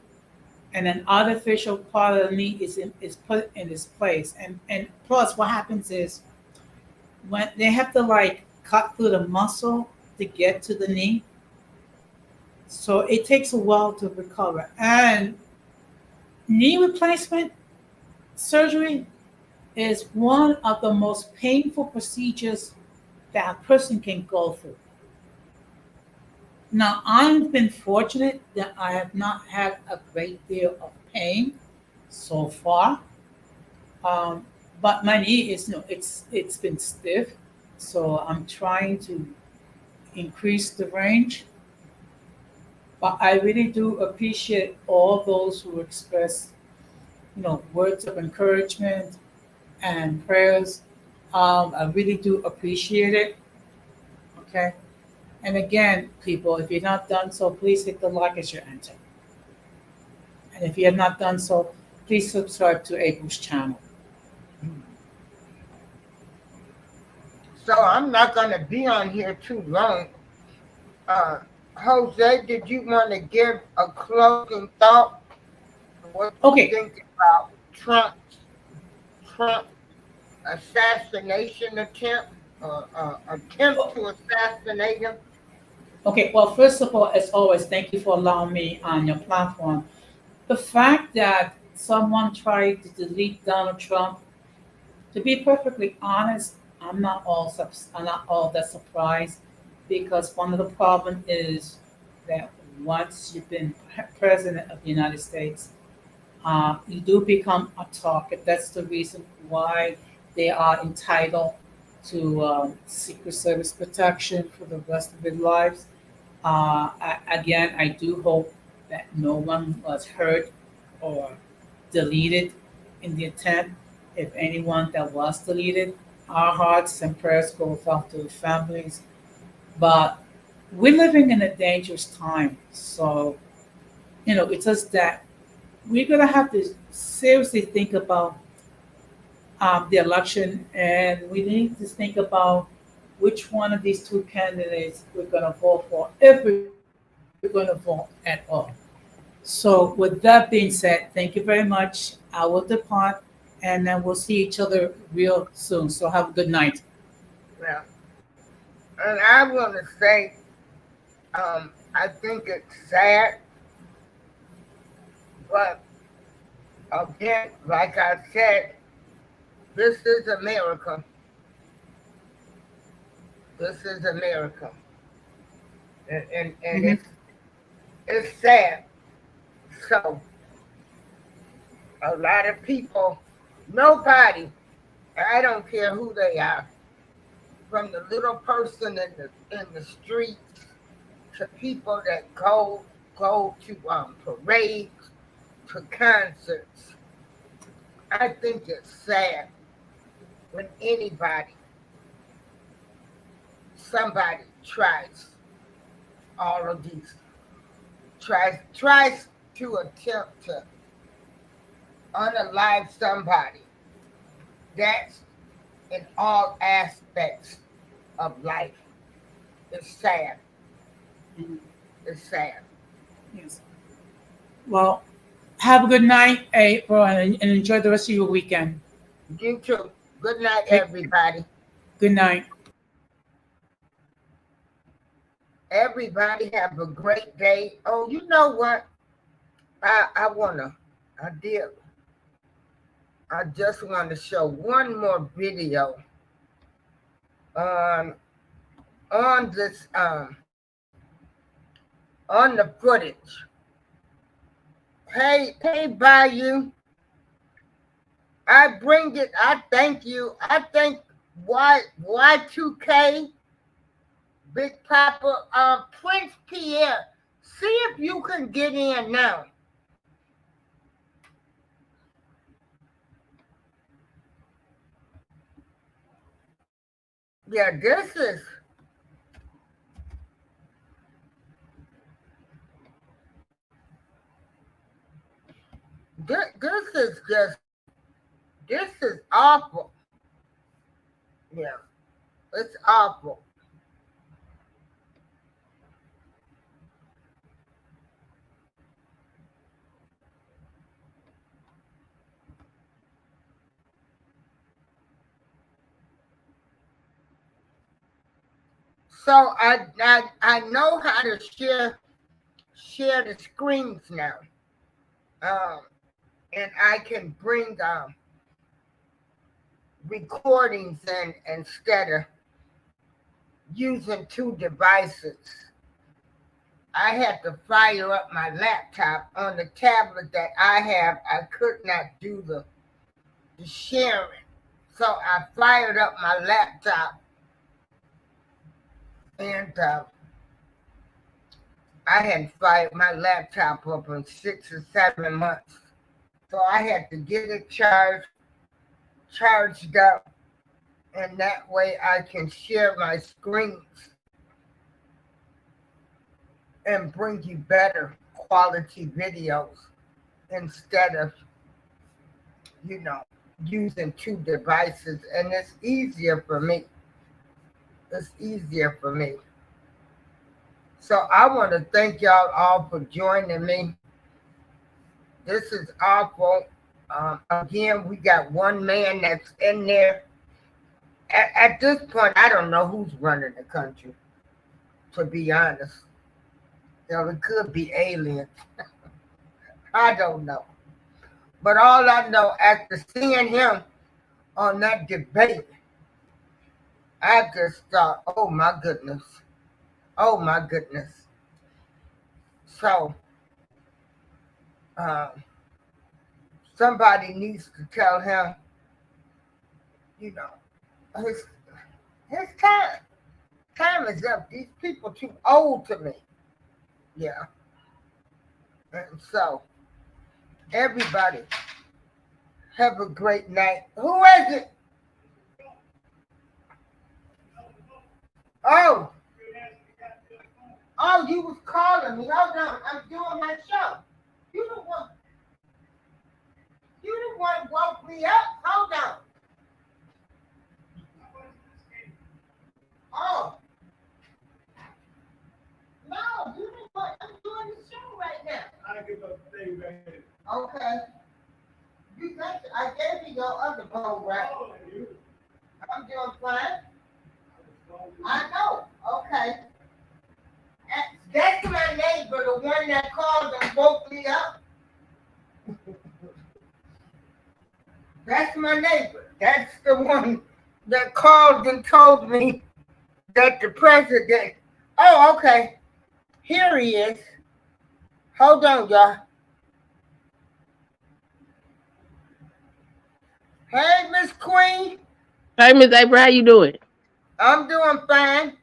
and an artificial part of the knee is put in its place. And plus, what happens is when they have to like cut through the muscle to get to the knee. So it takes a while to recover. And knee replacement surgery is one of the most painful procedures that a person can go through. Now, I've been fortunate that I have not had a great deal of pain so far. Um, but my knee is no, it's been stiff, so I'm trying to increase the range. But I really do appreciate all those who express, words of encouragement and prayers. I really do appreciate it. Okay. And again, people, if you're not done so, please hit the like as you enter. And if you have not done so, please subscribe to April's channel. So I'm not going to be on here too long. Jose, did you want to give a closing thought? What do you Okay. think about Trump assassination attempt, attempt to assassinate him? Okay. Well, first of all, as always, thank you for allowing me on your platform. The fact that someone tried to delete Donald Trump, to be perfectly honest, I'm not all that surprised because one of the problems is that once you've been president of the United States, you do become a target. That's the reason why they are entitled to Secret Service protection for the rest of their lives. Again, I do hope that no one was hurt or deleted in the attempt. If anyone that was deleted, our hearts and prayers go out to the families. But we're living in a dangerous time. So, it's just that we're going to have to seriously think about the election, and we need to think about which one of these two candidates we're going to vote for, if we're going to vote at all. So, with that being said, thank you very much. I will depart, and then we'll see each other real soon. So, have a good night. Yeah. And I want to say, I think it's sad, but again, like I said, this is America. This is America, and Mhm. it's sad. So a lot of people, nobody, I don't care who they are, from the little person in the street to people that go to parades, to concerts. I think it's sad when somebody tries all of these, tries to attempt to unalive somebody. That's in all aspects of life. It's sad. Mhm. It's sad. Yes. Well, have a good night, April, and enjoy the rest of your weekend. You too. Good night, Take, everybody. good night. Everybody have a great day. Oh, you know what? I I did I just want to show one more video on on this on the footage. Hey Bayou, I bring it. I thank you. I thank Y2K, Big Papa, Prince Pierre. See if you can get in now. Yeah, this is just, this is awful. Yeah, it's awful. So I know how to share the screens now, and I can bring recordings in instead of using two devices. I had to fire up my laptop on the tablet that I have. I could not do the sharing, so I fired up my laptop, and I hadn't fired my laptop up in 6 or 7 months. So I had to get it charged up, and that way I can share my screens and bring you better quality videos instead of, using two devices. And it's easier for me. So I want to thank y'all all for joining me. This is awful. Again, we got one man that's in there. At this point, I don't know who's running the country, to be honest. It could be aliens. I don't know. But all I know, after seeing him on that debate, I just thought, oh my goodness. So, somebody needs to tell him, his time is up. These people too old to me. Yeah. And so, everybody, have a great night. Who is it? Oh, you was calling me. Hold on, I'm doing my show. You the one woke me up. Hold on. Oh. No, you the one. I'm doing the show right now. I give up the thing, man. Okay. You think I gave you your other phone, right? I'm doing fine. I know. Okay. That's my neighbor, the one that called and woke me up. That's my neighbor. That's the one that called and told me that the president. Oh, okay. Here he is. Hold on, y'all. Hey, Miss Queen. Hey, Miss April, how you doing? I'm doing fine.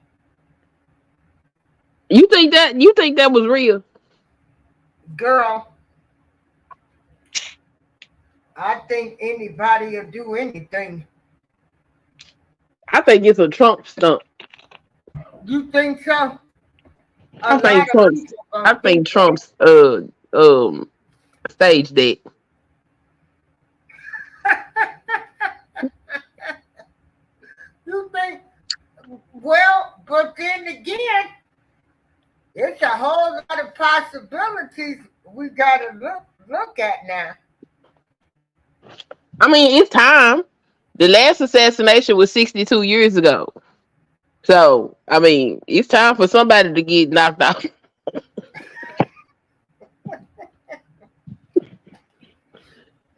You think that was real? Girl, I think anybody will do anything. I think it's a Trump stunt. You think so? I think Trump's stage that. You think? Well, but then again, it's a whole lot of possibilities we gotta look at now. I mean, it's time. The last assassination was 62 years ago. So, I mean, it's time for somebody to get knocked out.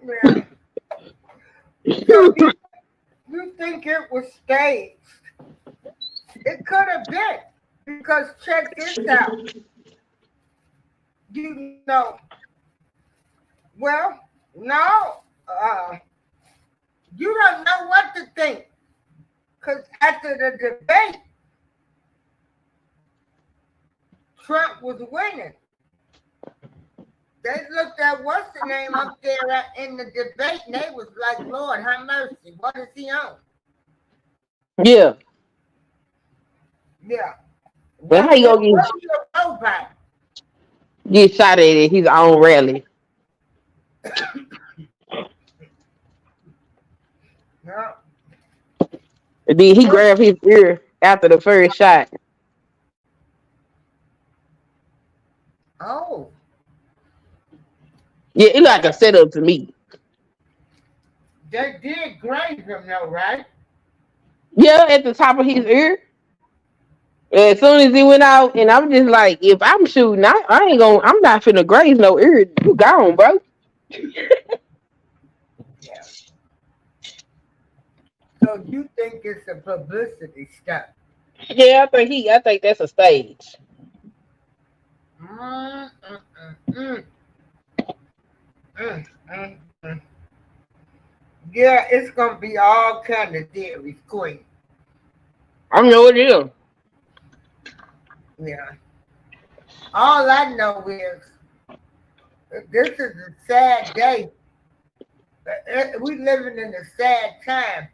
Yeah. So you think it was staged? It could have been, because check this out. Well, no, you don't know what to think, because after the debate, Trump was winning. They looked at what's the name up there in the debate, and they was like, Lord, have mercy. What is he on? Yeah. Yeah. Well, how you gonna get shot at his own rally? Yeah. And then he grabbed his ear after the first shot. Oh. Yeah, it's like a setup to me. They did graze him though, right? Yeah, at the top of his ear. As soon as he went out, and I'm just like, if I'm shooting, I'm not finna graze no ear. You gone, bro. Yeah. So you think it's a publicity stunt? Yeah, I think that's a stage. Mm, mm, mm, mm, mm, mm. Yeah, it's gonna be all kind of theories, Queen. I know it is. Yeah. All I know is this is a sad day. We living in a sad time.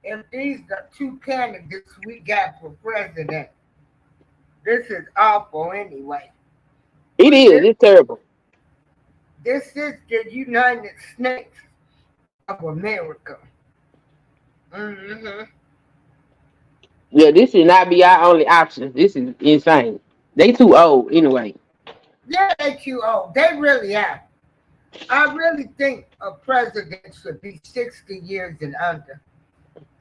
If these are two candidates we got for president, this is awful anyway. It is. This, It's terrible. this is the United States of America. Hmm. Yeah, this should not be our only option. This is insane. They too old anyway. Yeah, they too old. They really are. I really think a president should be 60 years and under.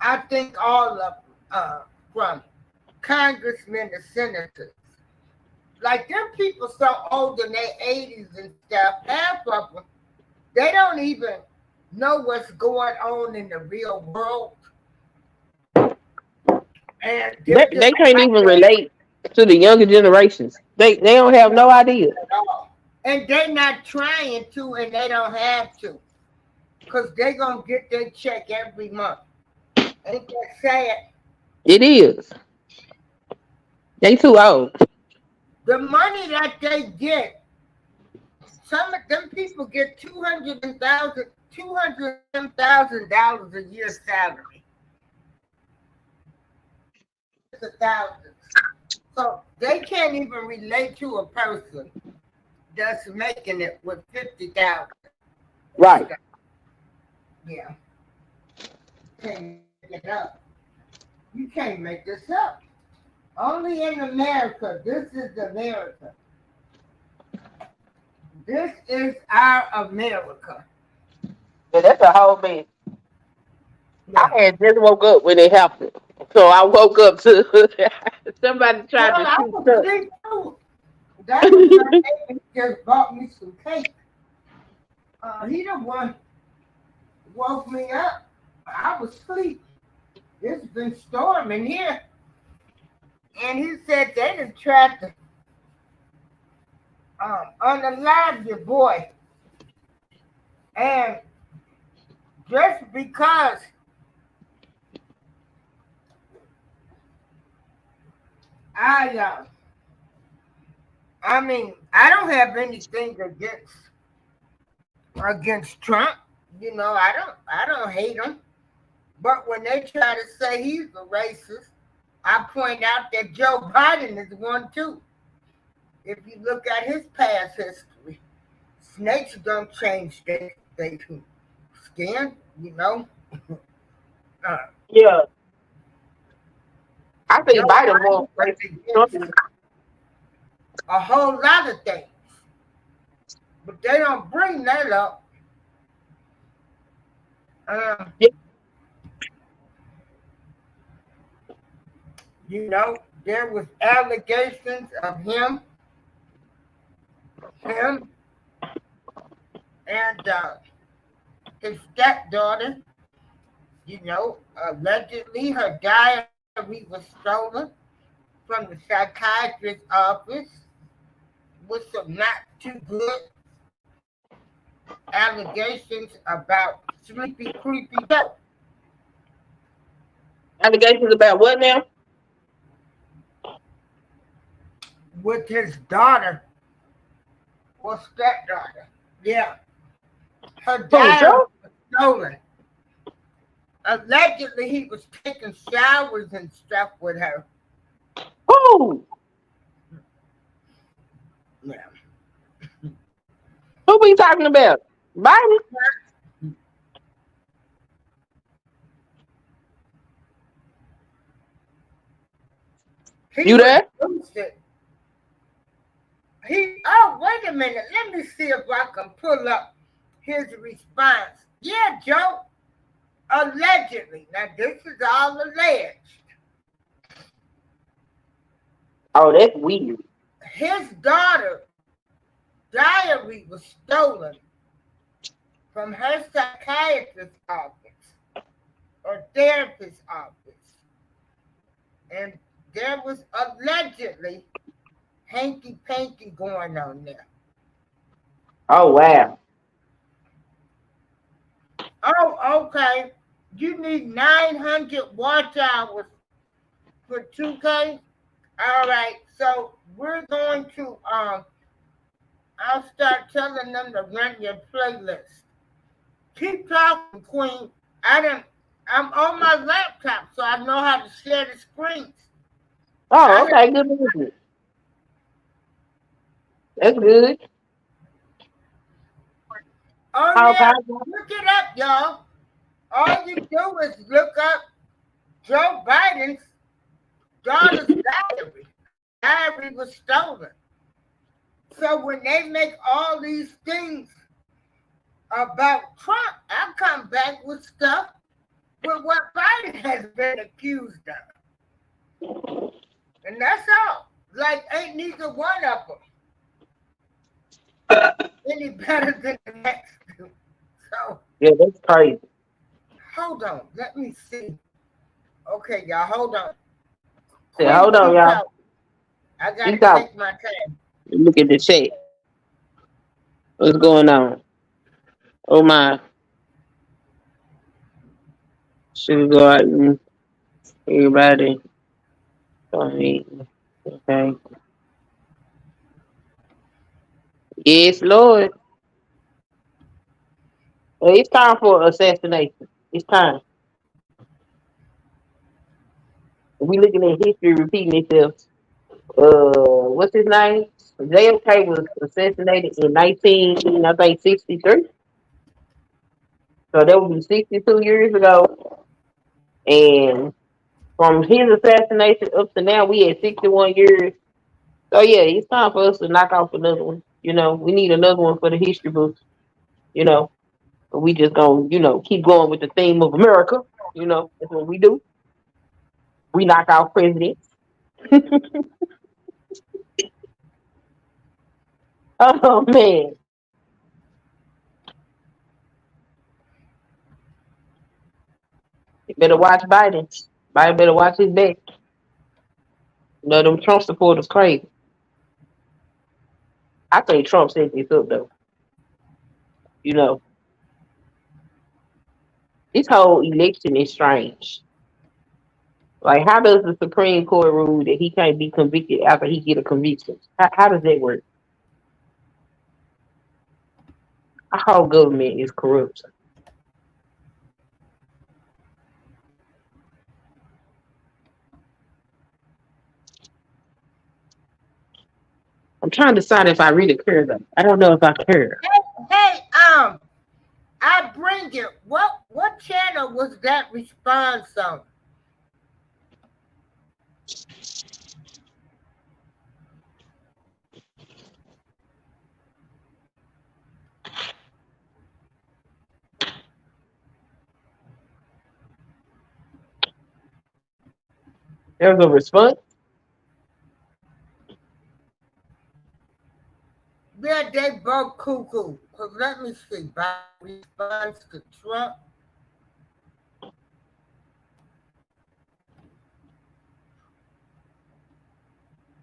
I think all of them, from congressmen to senators, like them people so old in their 80s and stuff, half of them, they don't even know what's going on in the real world. And they're just They can't like even that relate to the younger generations. They don't have no idea. at all. And they're not trying to, and they don't have to. Because they're going to get their check every month. Ain't that sad? It is. They too old. The money that they get, some of them people get $200,000 a year salary. It's a thousand. So they can't even relate to a person that's making it with 50,000. Right. Yeah. Can't make it up. You can't make this up. Only in America. This is America. This is our America. Yeah, that's a whole mess. Yeah. I had just woke up when it happened. So I woke up to somebody tried Well, to I shoot was up. asleep too. That was my neighbor just bought me some cake. He the one woke me up. I was asleep. It's been storming here. And he said they done tried to unalive your boy. And just because I mean, I don't have anything against Trump. You know, I don't hate him. But when they try to say he's a racist, I point out that Joe Biden is one too. If you look at his past history, snakes don't change their skin, you know. Yeah. I think Joe Biden Biden more was against a whole lot of things, but they don't bring that up. Yeah. You know, there was allegations of him and his stepdaughter. You know, allegedly her diary was stolen from the psychiatrist's office with some not too good allegations about sleepy, creepy Joe. Allegations about what now? With his daughter or stepdaughter. Yeah. Her Who, diary Joe? was stolen. Allegedly, he was taking showers and stuff with her. Who? Yeah. Who we talking about? Biden? He You there? boosted. Oh, wait a minute. Let me see if I can pull up his response. Yeah, Joe. Allegedly. Now, this is all alleged. Oh, that's weird. His daughter diary was stolen from her psychiatrist's office or therapist's office. And there was allegedly hanky panky going on there. Oh wow. Oh, okay. You need 900 watch hours for 2K. All right. So we're going to I'll start telling them to run your playlist. Keep talking, Queen. I don't. I'm on my laptop, so I know how to share the screens. Oh, I okay, good movie. That's good. Oh How yeah, about look it up, y'all. All you do is look up Joe Biden's daughter's diary. Diary was stolen. So when they make all these things about Trump, I come back with stuff with what Biden has been accused of. And that's all. Like, ain't neither one of them any better than the next two. So, yeah, that's crazy. hold on. Let me see. Okay, y'all, hold on. Yeah, Queen, hold on, keep y'all. talking. I got to Keep talking. take my time. Look at the chat. What's going on? Oh my. Should we go out and everybody? I mean, okay. Yes, Lord. Well, it's time for assassination. It's time. We looking at history repeating itself. What's his name? JFK was assassinated in 1963. So that would be 62 years ago. And from his assassination up to now, we had 61 years. So yeah, it's time for us to knock off another one. You know, we need another one for the history books. You know, but we just gonna, keep going with the theme of America. You know, that's what we do. We knock out presidents. Oh man, you better watch Biden. Biden better watch his back. You know, them Trump supporters crazy. I think Trump set this up though. You know, this whole election is strange. Like, how does the Supreme Court rule that he can't be convicted after he get a conviction? How does that work? Our whole government is corrupt. I'm trying to decide if I really care though. I don't know if I care. Hey, I bring it. What channel was that response on? There's a response. Yeah, they both cuckoo. Cause let me see. By response to Trump.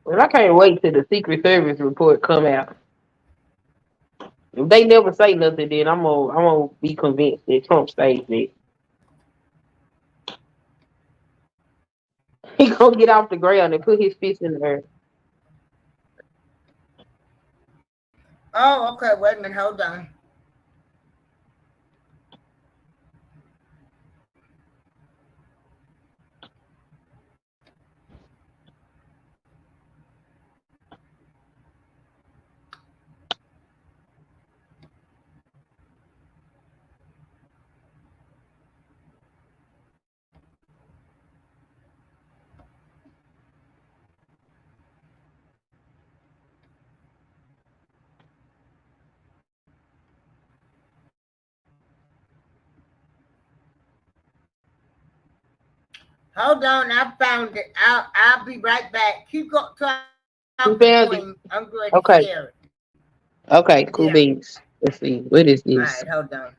Well, I can't wait till the Secret Service report come out. If they never say nothing, then I'm gonna be convinced that Trump stays there. He gonna get off the ground and put his fist in the air. Oh, okay. Wait a minute. Hold on. Hold on, I found it. I'll be right back. Keep talking, You found it? Queen. I'm going to Okay. share it. Okay, cool Yeah. beans. Let's see. What is All this? right, hold on.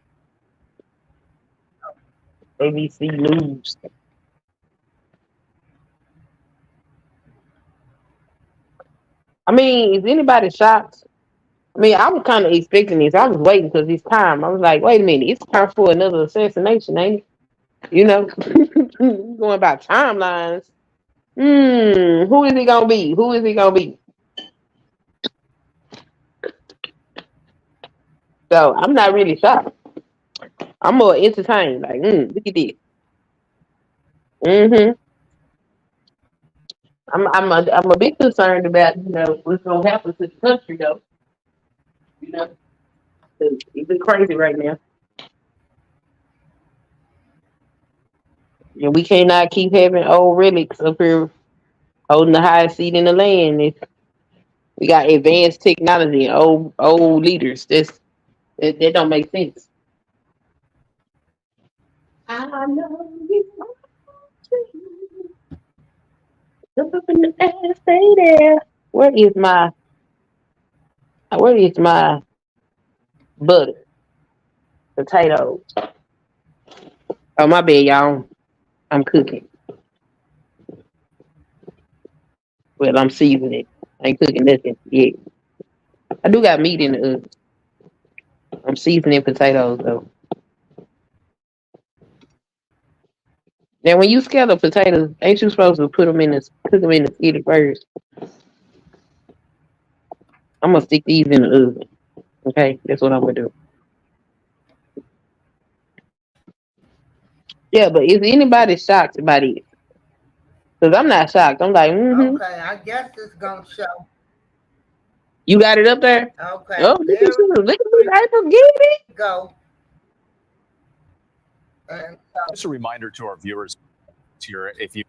ABC News. I mean, is anybody shocked? I mean, I was kind of expecting this. I was waiting because it's time. I was like, wait a minute, it's time for another assassination, ain't it? You know, going by timelines. Who is he gonna be? Who is he gonna be? So I'm not really shocked. I'm more entertained. Like, look at this. Mm-hmm. I'm a bit concerned about what's gonna happen to the country though. You know, 'cause it's been crazy right now, and we cannot keep having old relics up here holding the highest seat in the land. We got advanced technology and old leaders. That don't make sense. I know you want to. Look up in the air, stay there. Where is my butter? Potatoes. Oh my bad, y'all. I'm cooking. Well, I'm seasoning it. I ain't cooking nothing yet. I do got meat in the oven. I'm seasoning potatoes though. Now, when you scale the potatoes, ain't you supposed to cook them in the skillet first? I'm gonna stick these in the oven. Okay, that's what I'm gonna do. Yeah, but is anybody shocked about it? Because I'm not shocked. I'm like, Okay, I guess it's going to show. You got it up there? Okay, Oh, look at there you. Look at we you, April. Get it. go. And so, Just a reminder to our viewers here, if you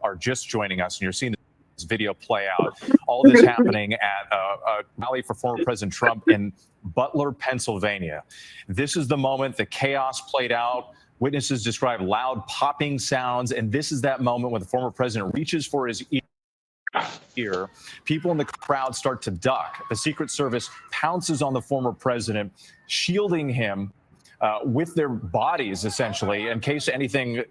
are just joining us and you're seeing this video play out, all this happening at a rally for former President Trump in Butler, Pennsylvania. This is the moment the chaos played out. Witnesses describe loud popping sounds, and this is that moment when the former president reaches for his ear. People in the crowd start to duck. The Secret Service pounces on the former president, shielding him with their bodies, essentially, in case anything,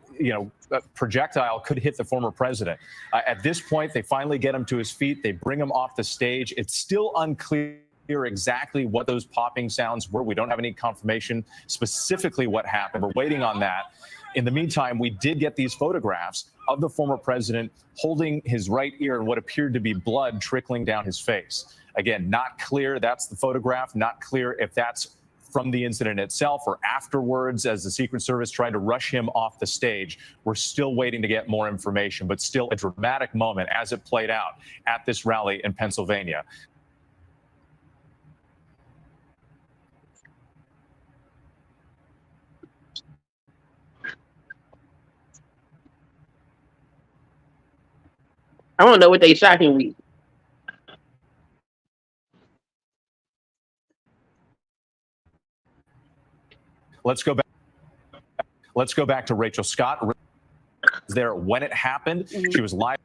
projectile could hit the former president. At this point, they finally get him to his feet. They bring him off the stage. It's still unclear exactly what those popping sounds were. We don't have any confirmation specifically what happened. We're waiting on that. In the meantime, we did get these photographs of the former president holding his right ear and what appeared to be blood trickling down his face. Again, not clear. That's the photograph. Not clear if that's from the incident itself or afterwards as the Secret Service tried to rush him off the stage. We're still waiting to get more information, but still a dramatic moment as it played out at this rally in Pennsylvania. I don't know what they shot him with. Let's go back to Rachel Scott. There when it happened. She was live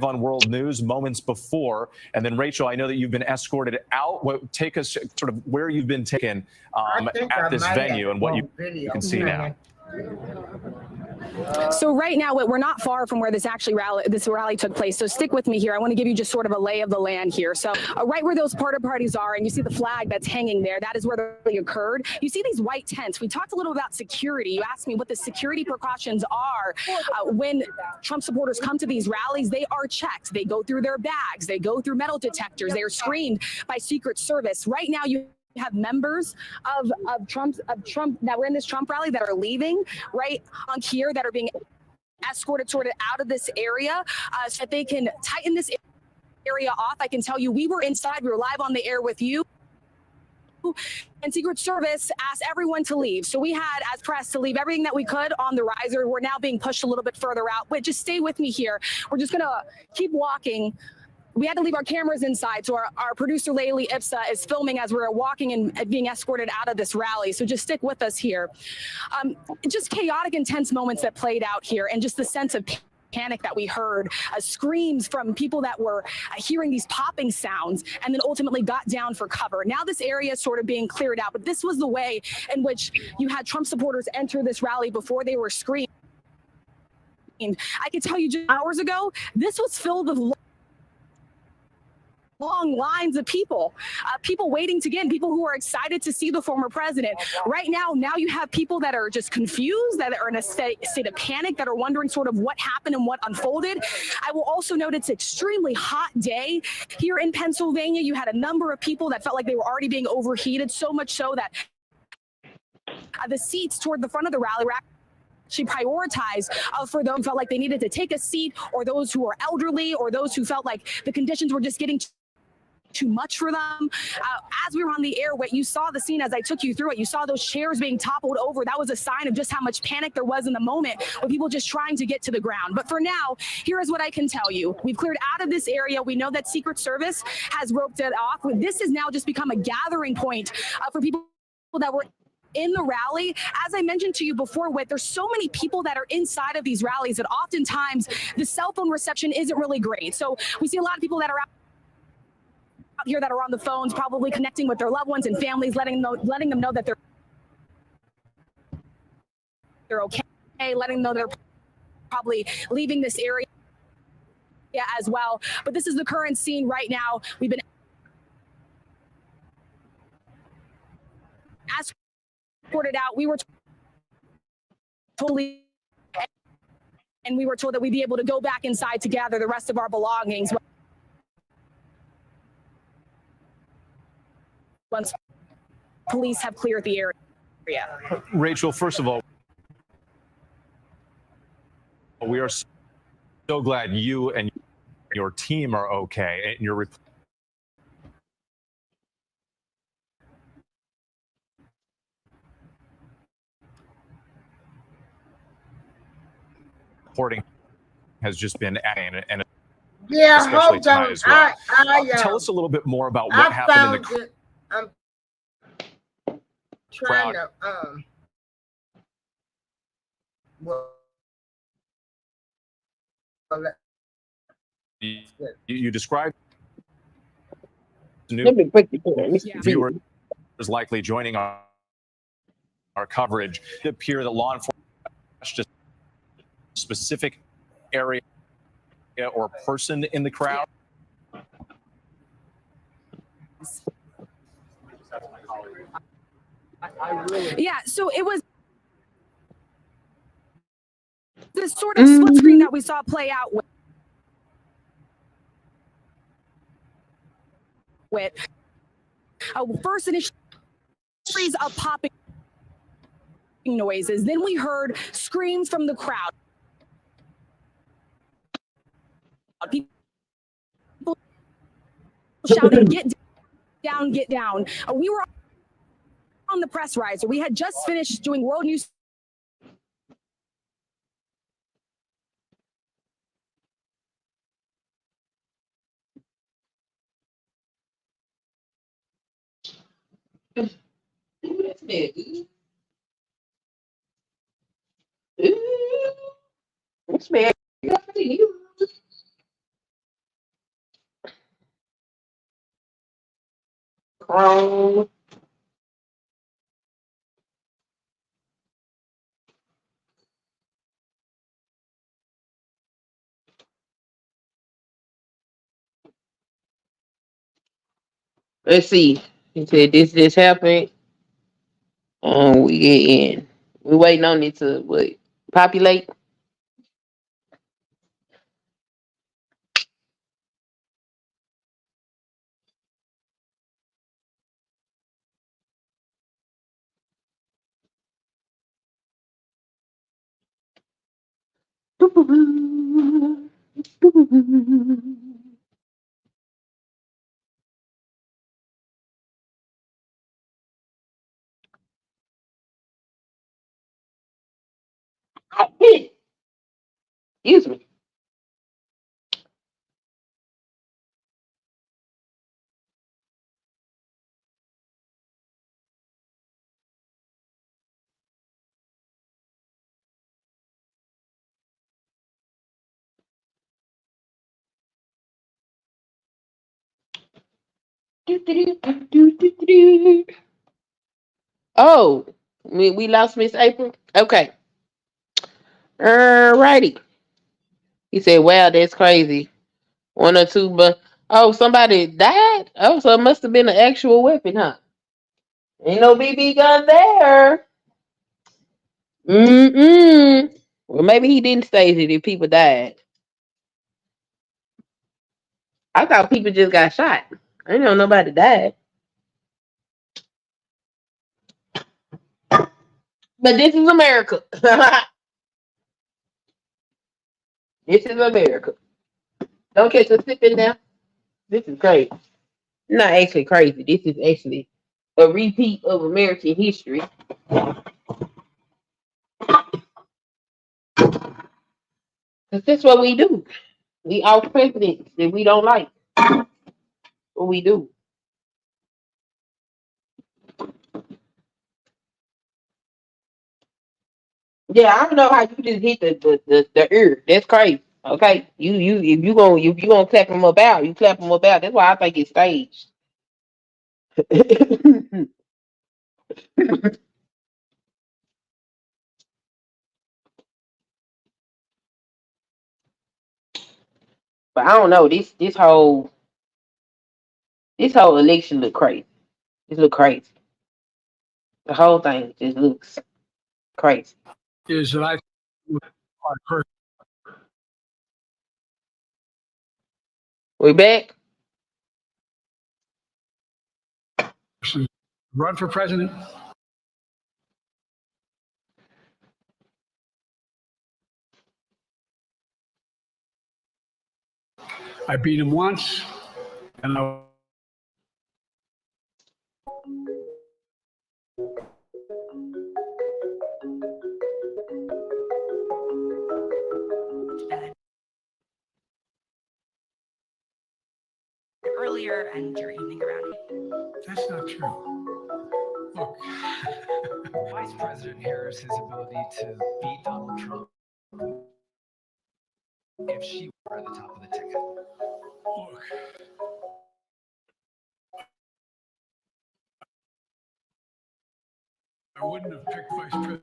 on World News moments before. And then, Rachel, I know that you've been escorted out. Take us sort of where you've been taken at this venue and what you can see now. So right now, we're not far from where this rally took place. So stick with me here. I want to give you just sort of a lay of the land here. So right where those porta parties are, and you see the flag that's hanging there, that is where the rally occurred. You see these white tents. We talked a little about security. You asked me what the security precautions are when Trump supporters come to these rallies. They are checked. They go through their bags. They go through metal detectors. They are screened by Secret Service. Right now, you have members of Trump that were in this Trump rally that are leaving right on here that are being escorted sort of out of this area so that they can tighten this area off. I can tell you we were inside. We were live on the air with you. And Secret Service asked everyone to leave. So we had, as press, to leave everything that we could on the riser. We're now being pushed a little bit further out. But just stay with me here. We're just going to keep walking we had to leave our cameras inside. So our producer, Laylee Ipsa, is filming as we're walking and being escorted out of this rally. So just stick with us here. Just chaotic, intense moments that played out here, and just the sense of panic that we heard, screams from people that were hearing these popping sounds, and then ultimately got down for cover. Now this area is sort of being cleared out, but this was the way in which you had Trump supporters enter this rally before they were screamed. I could tell you just hours ago, this was filled with long lines of people, people waiting to get in, people who are excited to see the former president. Right now you have people that are just confused, that are in a state of panic, that are wondering sort of what happened and what unfolded. I will also note it's an extremely hot day here in Pennsylvania. You had a number of people that felt like they were already being overheated, so much so that the seats toward the front of the rally were actually prioritized for those who felt like they needed to take a seat, or those who are elderly, or those who felt like the conditions were just getting too much for them. As we were on the air, what you saw the scene as I took you through it, you saw those chairs being toppled over. That was a sign of just how much panic there was in the moment, with people just trying to get to the ground. But for now, here is what I can tell you. We've cleared out of this area. We know that Secret Service has roped it off. This has now just become a gathering point for people that were in the rally. As I mentioned to you before, there's so many people that are inside of these rallies that oftentimes the cell phone reception isn't really great. So we see a lot of people that are out here that are on the phones, probably connecting with their loved ones and families, letting them know that they're okay, letting them know they're probably leaving this area as well. But this is the current scene right now. We've been escorted out. We were totally, and we were told that we'd be able to go back inside to gather the rest of our belongings once police have cleared the area. Rachel, first of all, we are so glad you and your team are okay, and you're reporting has just been and Yeah, especially hold tonight on. as well. I Tell us a little bit more about what happened in the it. I'm trying crowd. to You described new Let me break it down. viewers likely joining our coverage. It appears that law enforcement just a specific area or person in the crowd. Yeah, so it was this sort of split screen that we saw play out with first initial series of popping noises. Then we heard screams from the crowd. People shouting, "Get down, get down." We were on the press riser. We had just finished doing World News. This man, Chrome. Let's see. He said this just happened. We get in. We waiting on it to populate. Excuse me. Oh, we lost Miss April. Okay. Righty. He said, "Wow, that's crazy. One or two, but oh, somebody died. Oh, so it must have been an actual weapon, huh? Ain't no BB gun there. Mm-mm. Well, maybe he didn't stage it if people died. I thought people just got shot. I didn't know nobody died. But this is America. This is America. Don't catch us slipping now. This is crazy. Not actually crazy. This is actually a repeat of American history. Because that's what we do. We off presidents that we don't like. What we do. Yeah, I don't know how you just hit the ear. That's crazy. Okay, if you gonna clap them up out, you clap them up out. That's why I think it's staged. But I don't know. This whole election look crazy. It look crazy. The whole thing just looks crazy. Is that I We back? personally run for president? I beat him once, and I earlier and your evening around. that's not true. Look, Vice President Harris, his ability to beat Donald Trump if she were at the top of the ticket. look. I wouldn't have picked vice president.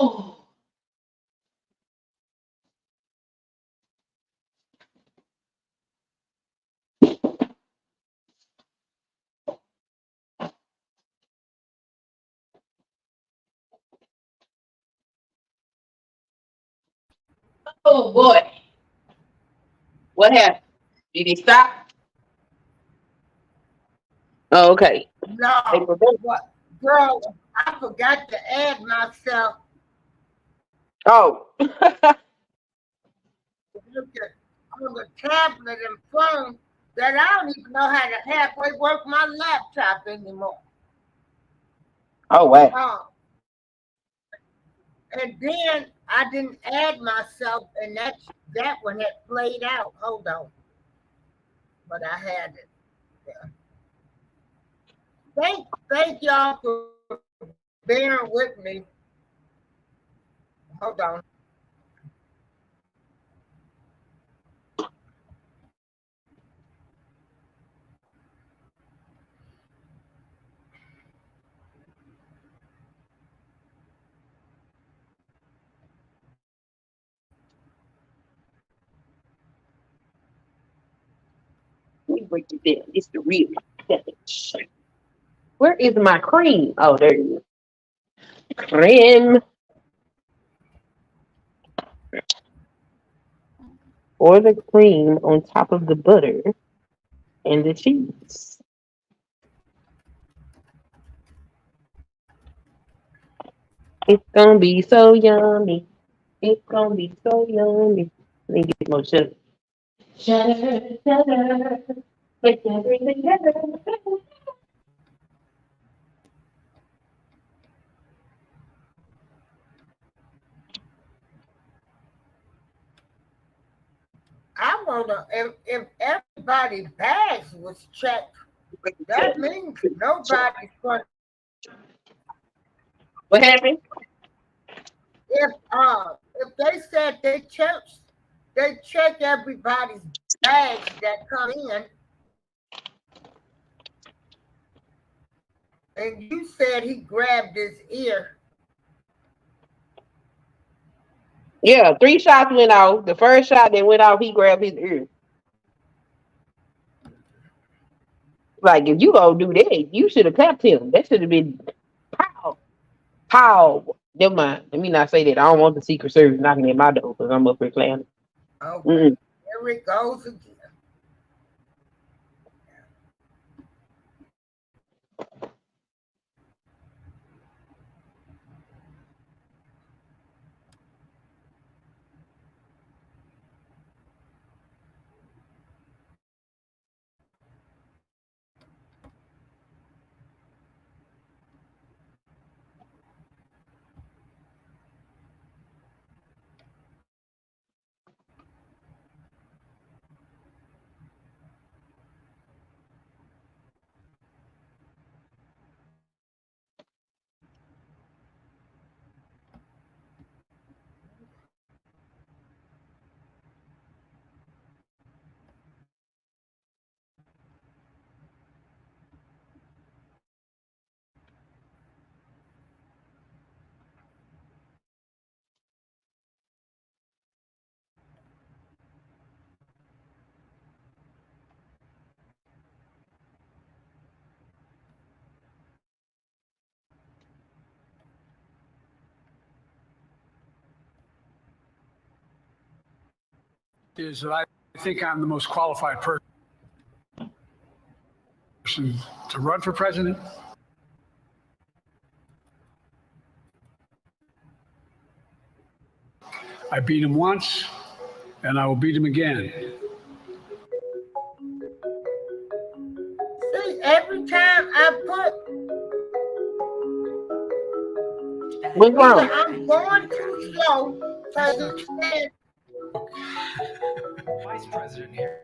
Oh, oh boy. What happened? Did he stop? Oh, okay. No, what, girl? I forgot to add myself. Oh. Look at on the tablet and phone that I don't even know how to halfway work my laptop anymore. Oh wow. And then I didn't add myself, and that one had played out. Hold on, but I had it. Yeah. Thank y'all for bearing with me. Hold on. Let me break it down. It's the real challenge. Where is my cream? Oh, there it is. Cream. Pour the cream on top of the butter and the cheese. It's gonna be so yummy. It's gonna be so lonely. Let me get more sugar. Sugar, sugar, put everything together. I wonder if everybody's bags was checked, that means nobody's going. What happened? If they said they check everybody's bags that come in, and you said he grabbed his ear. Yeah, 3 shots went off. The first shot that went off, he grabbed his ear. Like, if you gonna do that, you should have clapped him. That should have been pow, pow. Never mind. Let me not say that. I don't want the Secret Service knocking at my door because I'm up here playing. Okay, here it goes again. Is that I think I'm the most qualified person to run for president. I beat him once, and I will beat him again. See, every time I put What's wrong? I'm going too slow, so you said Vice President here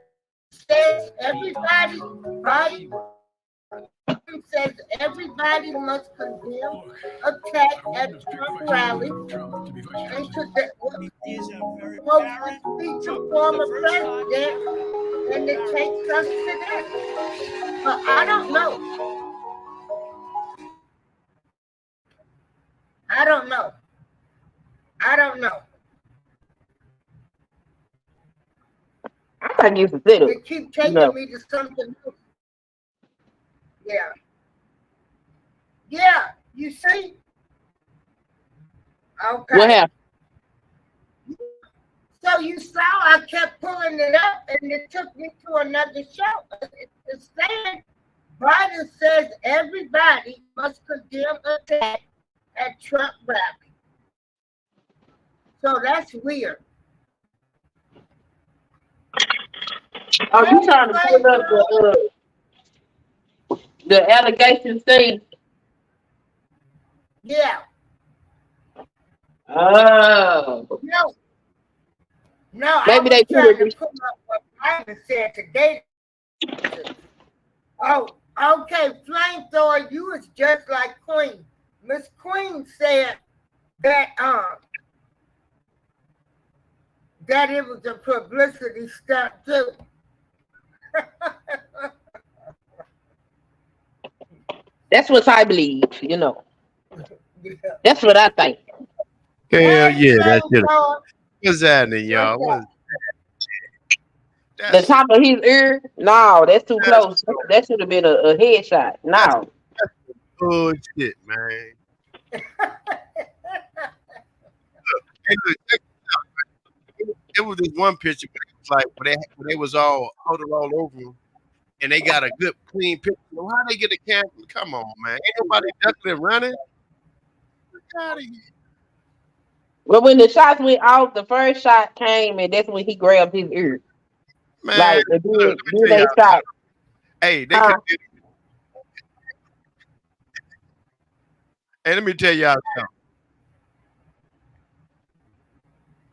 everybody says everybody must condemn attack at Trump rally and to the speech of former president, and it takes us to that. But I don't know. I don't know. I think it's a setup. They keep taking me to something new. Yeah, you see? Okay. What happened? So you saw I kept pulling it up and it took me to another show. It's saying Biden says everybody must condemn attack at Trump rally. So that's weird. Are you trying to pull up the allegations thing? Yeah. Oh. No, maybe they trying to pull up what Biden said today. Oh, okay, flamethrower, you was just like Queen. Miss Queen said that that it was a publicity stunt too. That's what I believe, you know. That's what I think. Hell yeah, that's it. What's happening, y'all? The top of his ear? No, that's too close. That should have been a headshot. No. That's bullshit, man. It was this one picture, but it was like when they was all huddled all over him, and they got a good clean picture. How they get the camera? Come on, man. Ain't nobody ducking and running. Get out of here. But when the shots went off, the first shot came, and that's when he grabbed his ear. Man, Like, and look, let me then tell they y'all. shot. Hey, they Huh? could. Hey, let me tell y'all something.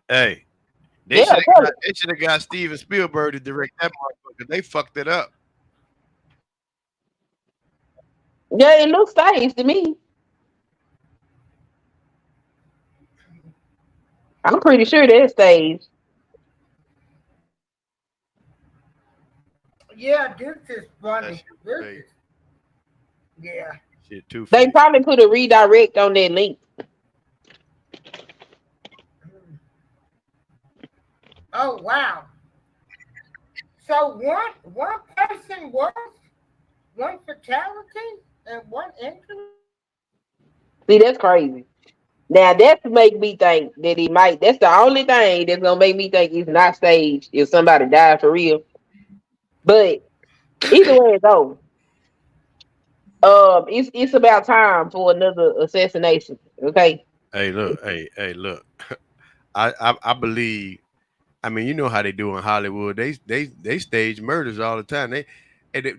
Hey, Yeah, tell it. they should have got Steven Spielberg to direct that motherfucker. They fucked it up. Yeah, it looks staged to me. I'm pretty sure that's staged. Yeah, this is That funny. shit This fake. is, yeah. Shit too They fake. probably put a redirect on that link. Oh wow. So one person was one fatality and one injury. See, that's crazy. Now that's make me think that he might. That's the only thing that's gonna make me think it's not staged if somebody died for real. But either way it goes, it's about time for another assassination. Okay. Hey, look. Hey, look. I believe. I mean, you know how they do in Hollywood. They stage murders all the time.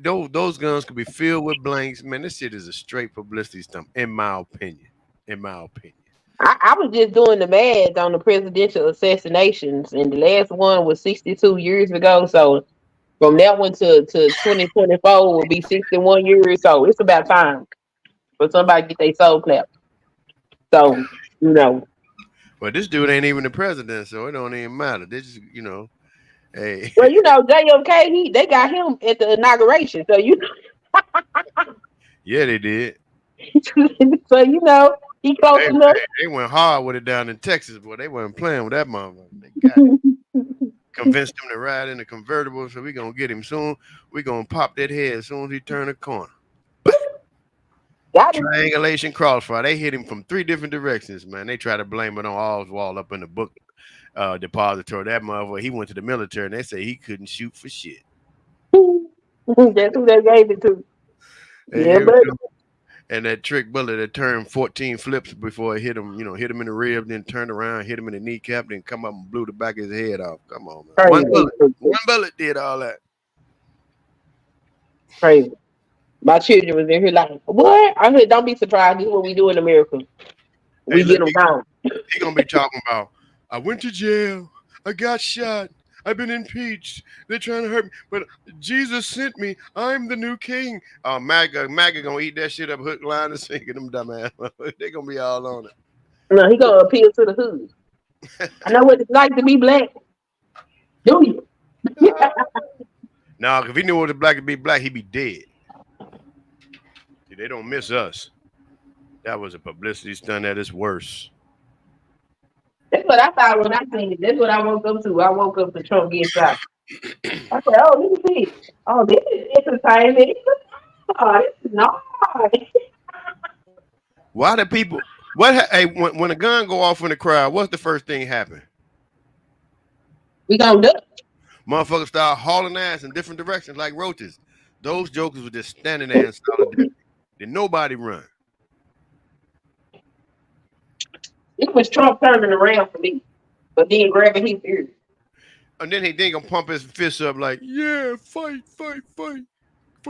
Those guns could be filled with blanks. Man, this shit is a straight publicity stunt, in my opinion. In my opinion. I was just doing the math on the presidential assassinations, and the last one was 62 years ago. So from that one to 2024 will be 61 years. So it's about time for somebody to get their soul clapped. So, you know. But this dude ain't even the president, so it don't even matter. They just, hey, Well, you know, JFK, they got him at the inauguration. So yeah, they did. so you know, he close They, enough. they went hard with it down in Texas, boy. They weren't playing with that motherfucker. They got it. Convinced him to ride in the convertible, so we gonna get him soon. We gonna pop that head as soon as he turn the corner. Got him. Triangulation crossfire. They hit him from 3 different directions, man. They try to blame it on Oswald up in the book depository. That motherfucker, he went to the military, and they say he couldn't shoot for shit. That's who they gave it to. They Yeah, gave it but to him. And that trick bullet that turned 14 flips before it hit him, hit him in the rib, then turned around, hit him in the kneecap, then come up and blew the back of his head off. Come on, man. crazy. One bullet did all that. Crazy. My children was in here like, what? I said, don't be surprised. This is what we do in America. Hey, We look, get them down. he gonna be talking about, I went to jail, I got shot, I've been impeached, they're trying to hurt me, but Jesus sent me, I'm the new king. MAGA gonna eat that shit up hook, line, and sinker, them dumbass. They gonna be all on it. No, he gonna appeal to the hood. I know what it's like to be black. Do you? Now, if he knew what it's like to be black, he'd be dead. See, they don't miss us. That was a publicity stunt that is worse. That's what I thought when I seen it. That's what I woke up to. I woke up to Trump getting shot. I said, oh, look at this. Oh, this is entertainment. Oh, this is nice. Why do people? Hey, when a gun go off in the crowd, what's the first thing happen? We gonna do it. Motherfuckers start hauling ass in different directions like roaches. Those jokers were just standing there in solidarity. Did nobody run? It was Trump turning around for me, but then grabbing his ear. And then he gonna pump his fists up like, yeah, fight for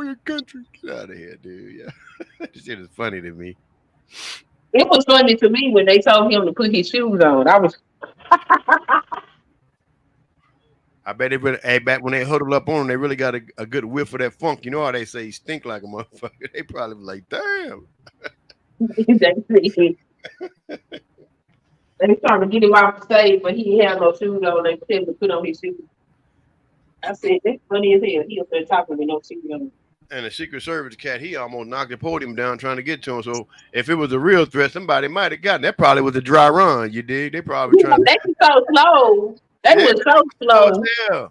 your country. Get out of here, dude. Yeah, this shit is funny to me. It was funny to me when they told him to put his shoes on. I was. I bet they really, hey, back when they huddled up on him, they really got a good whiff of that funk. You know how they say he stink like a motherfucker? They probably was like, damn. They was trying to get him off the stage, but he didn't have no shoes on. They said him to put on his shoes. I said, that's funny as hell. He was there talking with no shoes on. And the Secret Service cat, he almost knocked the podium down trying to get to him. So if it was a real threat, somebody might have gotten. That probably was a dry run. You dig? They probably trying to. They were so slow. They were so slow. Yeah.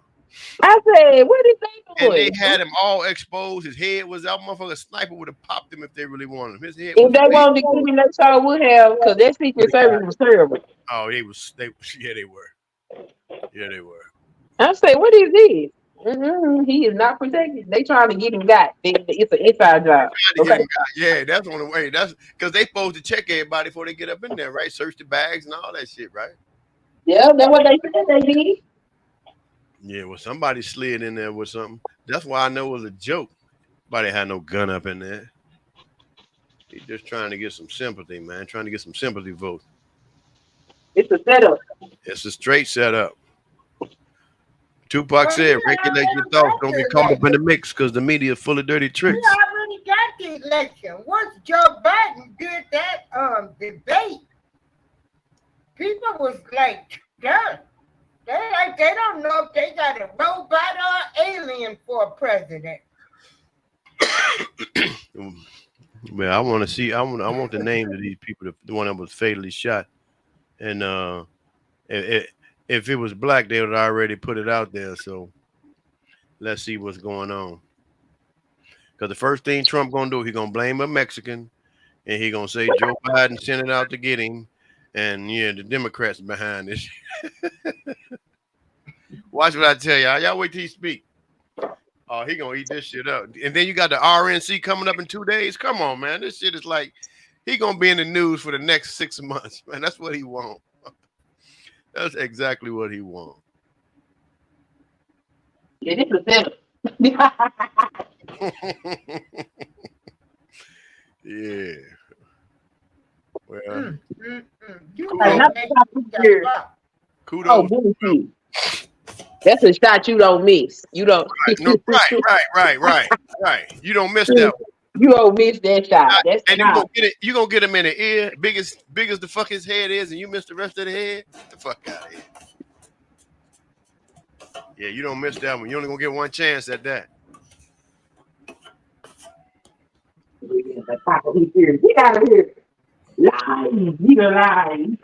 I said, what is they doing? And they had him all exposed. His head was out. Motherfucker sniper would have popped him if they really wanted him. His head. If they wanted to give him, they sure would have, because that Secret Service was terrible. Oh, yeah, they were. Yeah, they were. I said, what is this? He is not protected. They trying to get him got. It's an inside job. To get him got. Yeah, that's on the way. That's because they supposed to check everybody before they get up in there, right? Search the bags and all that shit, right? Yeah, that's what they said they did. Yeah, well, somebody slid in there with something. That's why I know it was a joke. Nobody had no gun up in there. He's just trying to get some sympathy, man. Trying to get some sympathy votes. It's a setup. It's a straight setup. Tupac said, regulate your thoughts. Don't get caught up in the mix because the media is full of dirty tricks. We already got the election. Once Joe Biden did that debate, people was like, done. They don't know if they got a robot or alien for a president. Well, I want to see. I want the names of these people. The one that was fatally shot, and if it was black, they would already put it out there. So let's see what's going on. Because the first thing Trump gonna do, he gonna blame a Mexican, and he gonna say Joe Biden sent it out to get him, and yeah, the Democrats behind this. Watch what I tell y'all. Y'all wait till he speak. Oh, he gonna eat this shit up. And then you got the RNC coming up in 2 days. Come on, man. This shit is like he gonna be in the news for the next 6 months, man. That's what he want. That's exactly what he want. Yeah, this is setup. Yeah. Well, kudos. Oh, bullshit. That's a shot you don't miss. You don't. Right. You don't miss that one. You don't miss that shot. That's and you gonna get him in the ear, big as the fuck his head is, and you miss the rest of the head. Get the fuck out of here. Yeah, you don't miss that one. You only gonna get one chance at that. Get out of here. Lying. You the lying.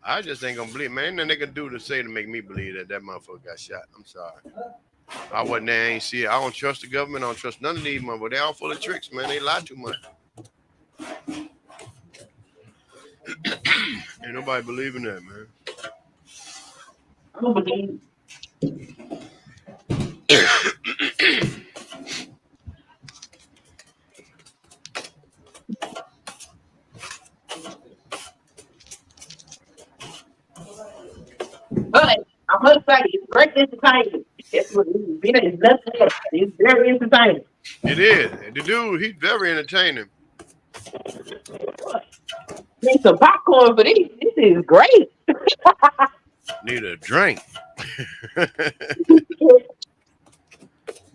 I just ain't gonna believe, man. Ain't nothing they can do to say to make me believe that motherfucker got shot. I'm sorry. I wasn't there. I ain't see it. I don't trust the government. I don't trust none of these motherfuckers. They all full of tricks, man. They lie too much. Ain't nobody believing that, man. I don't believe. But I must say, it's great entertainment. It's nothing else. It's very entertaining. It is. The dude, he's very entertaining. Need some popcorn for this. This is great. Need a drink.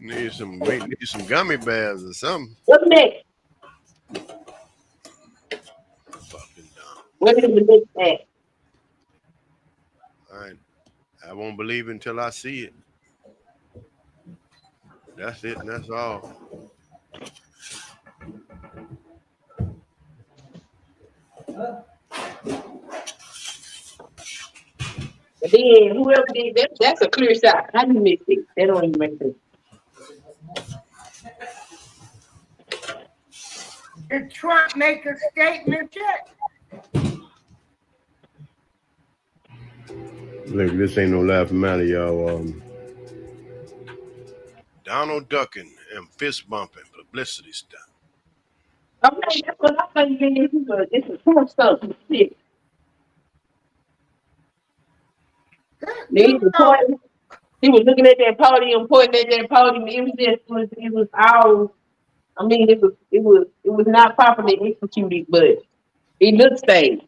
Need some gummy bears or something. What's next? Fucking dumb. What is the next act? I won't believe until I see it. That's it, and that's all. But then whoever did that, that's a clear shot. How you miss it? That don't even make sense. Did Trump make a statement yet? Look, this ain't no laughing matter, y'all. Donald ducking and fist bumping publicity stuff. Okay, that's what I think it is. It's a Trump stuff. Shit. He was looking at that podium, pointing at that podium. It was all. I mean, it was not properly executed, but it looked fake.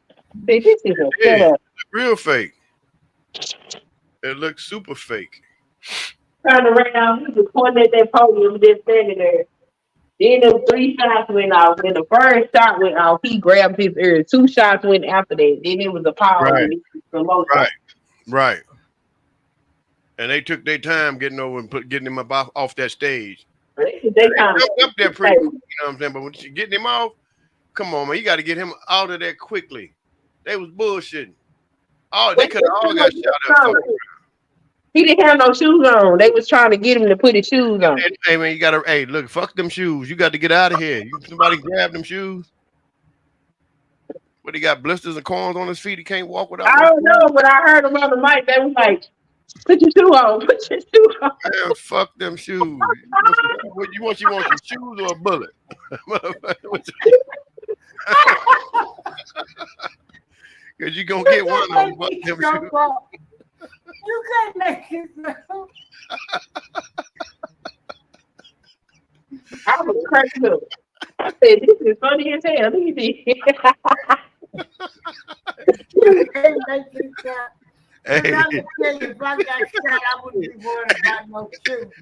This is a setup. Real fake. It looks super fake. Turned around, he was pointing at that podium, just standing there. Then the 3 shots went off. When the first shot went off, he grabbed his ear. 2 shots went after that. Then it was a pause. Right. And they took their time getting over and getting him up off that stage. They up there pretty quick, you know what I'm saying? But when you getting him off, come on, man, you got to get him out of there quickly. They was bullshitting. Oh, they could have all got shot up. He didn't have no shoes on. They was trying to get him to put his shoes on. Hey man, you gotta. Hey, look, fuck them shoes. You got to get out of here. Somebody grab them shoes. But he got blisters and corns on his feet. He can't walk without. I don't know, but I heard him on the mic. They was like, Put your shoe on. Put your shoe on. Man, fuck them shoes. You want some shoes or a bullet? Because you're going to get one of them. Fuck them shoes. You can't make it so. I was cracking up. I said, this is funny as hell. Look at this. You can't make it so. Hey. I'm gonna tell you, if I got shot, I wouldn't be worried about no shoes.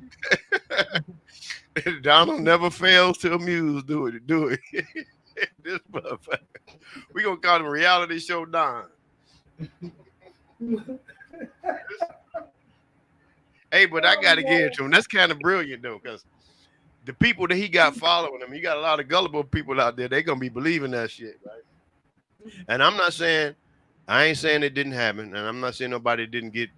Donald never fails to amuse. Do it. This motherfucker. We gonna call him reality show Don. Hey, but I gotta give it to him. That's kind of brilliant though, because the people that he got following him, he got a lot of gullible people out there. They gonna be believing that shit, right? And I'm not saying, I ain't saying it didn't happen, and I'm not saying nobody didn't get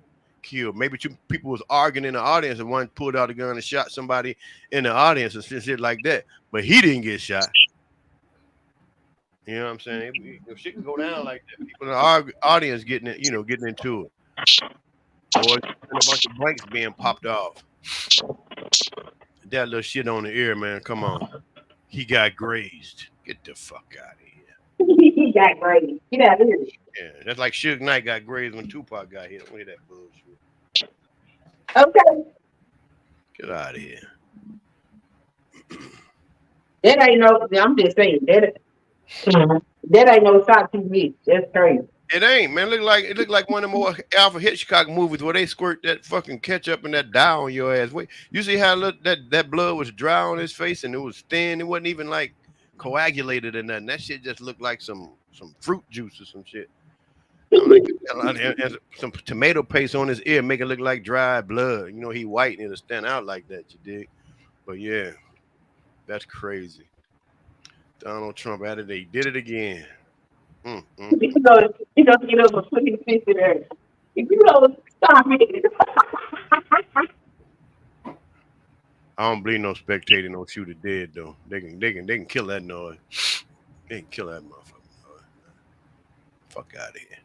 killed. Maybe two people was arguing in the audience, and one pulled out a gun and shot somebody in the audience and shit like that. But he didn't get shot. You know what I'm saying? If shit can go down like that, people in the audience getting it, getting into it, or a bunch of blanks being popped off. That little shit on the ear, man. Come on, he got grazed. Get the fuck out of here. He got grazed. Get out of here. Yeah, that's like Suge Knight got grazed when Tupac got hit. Look at that bullshit. Okay. Get out of here. That ain't no, I'm just saying, that ain't no shot too big. That's crazy. It ain't, man. It look like one of the more Alfred Hitchcock movies where they squirt that fucking ketchup and that dye on your ass. Wait, you see how that blood was dry on his face and it was thin? It wasn't even like coagulated or nothing. That shit just looked like some fruit juice or some shit. And some tomato paste on his ear, make it look like dry blood. He white and it'll stand out like that, you dig? But yeah, that's crazy. Donald Trump at it. He did it again. He goes get up and put his fist in there. If you don't stop it. I don't believe no spectator, no shooter dead though. They can kill that noise. They can kill that motherfucker noise. Fuck out of here.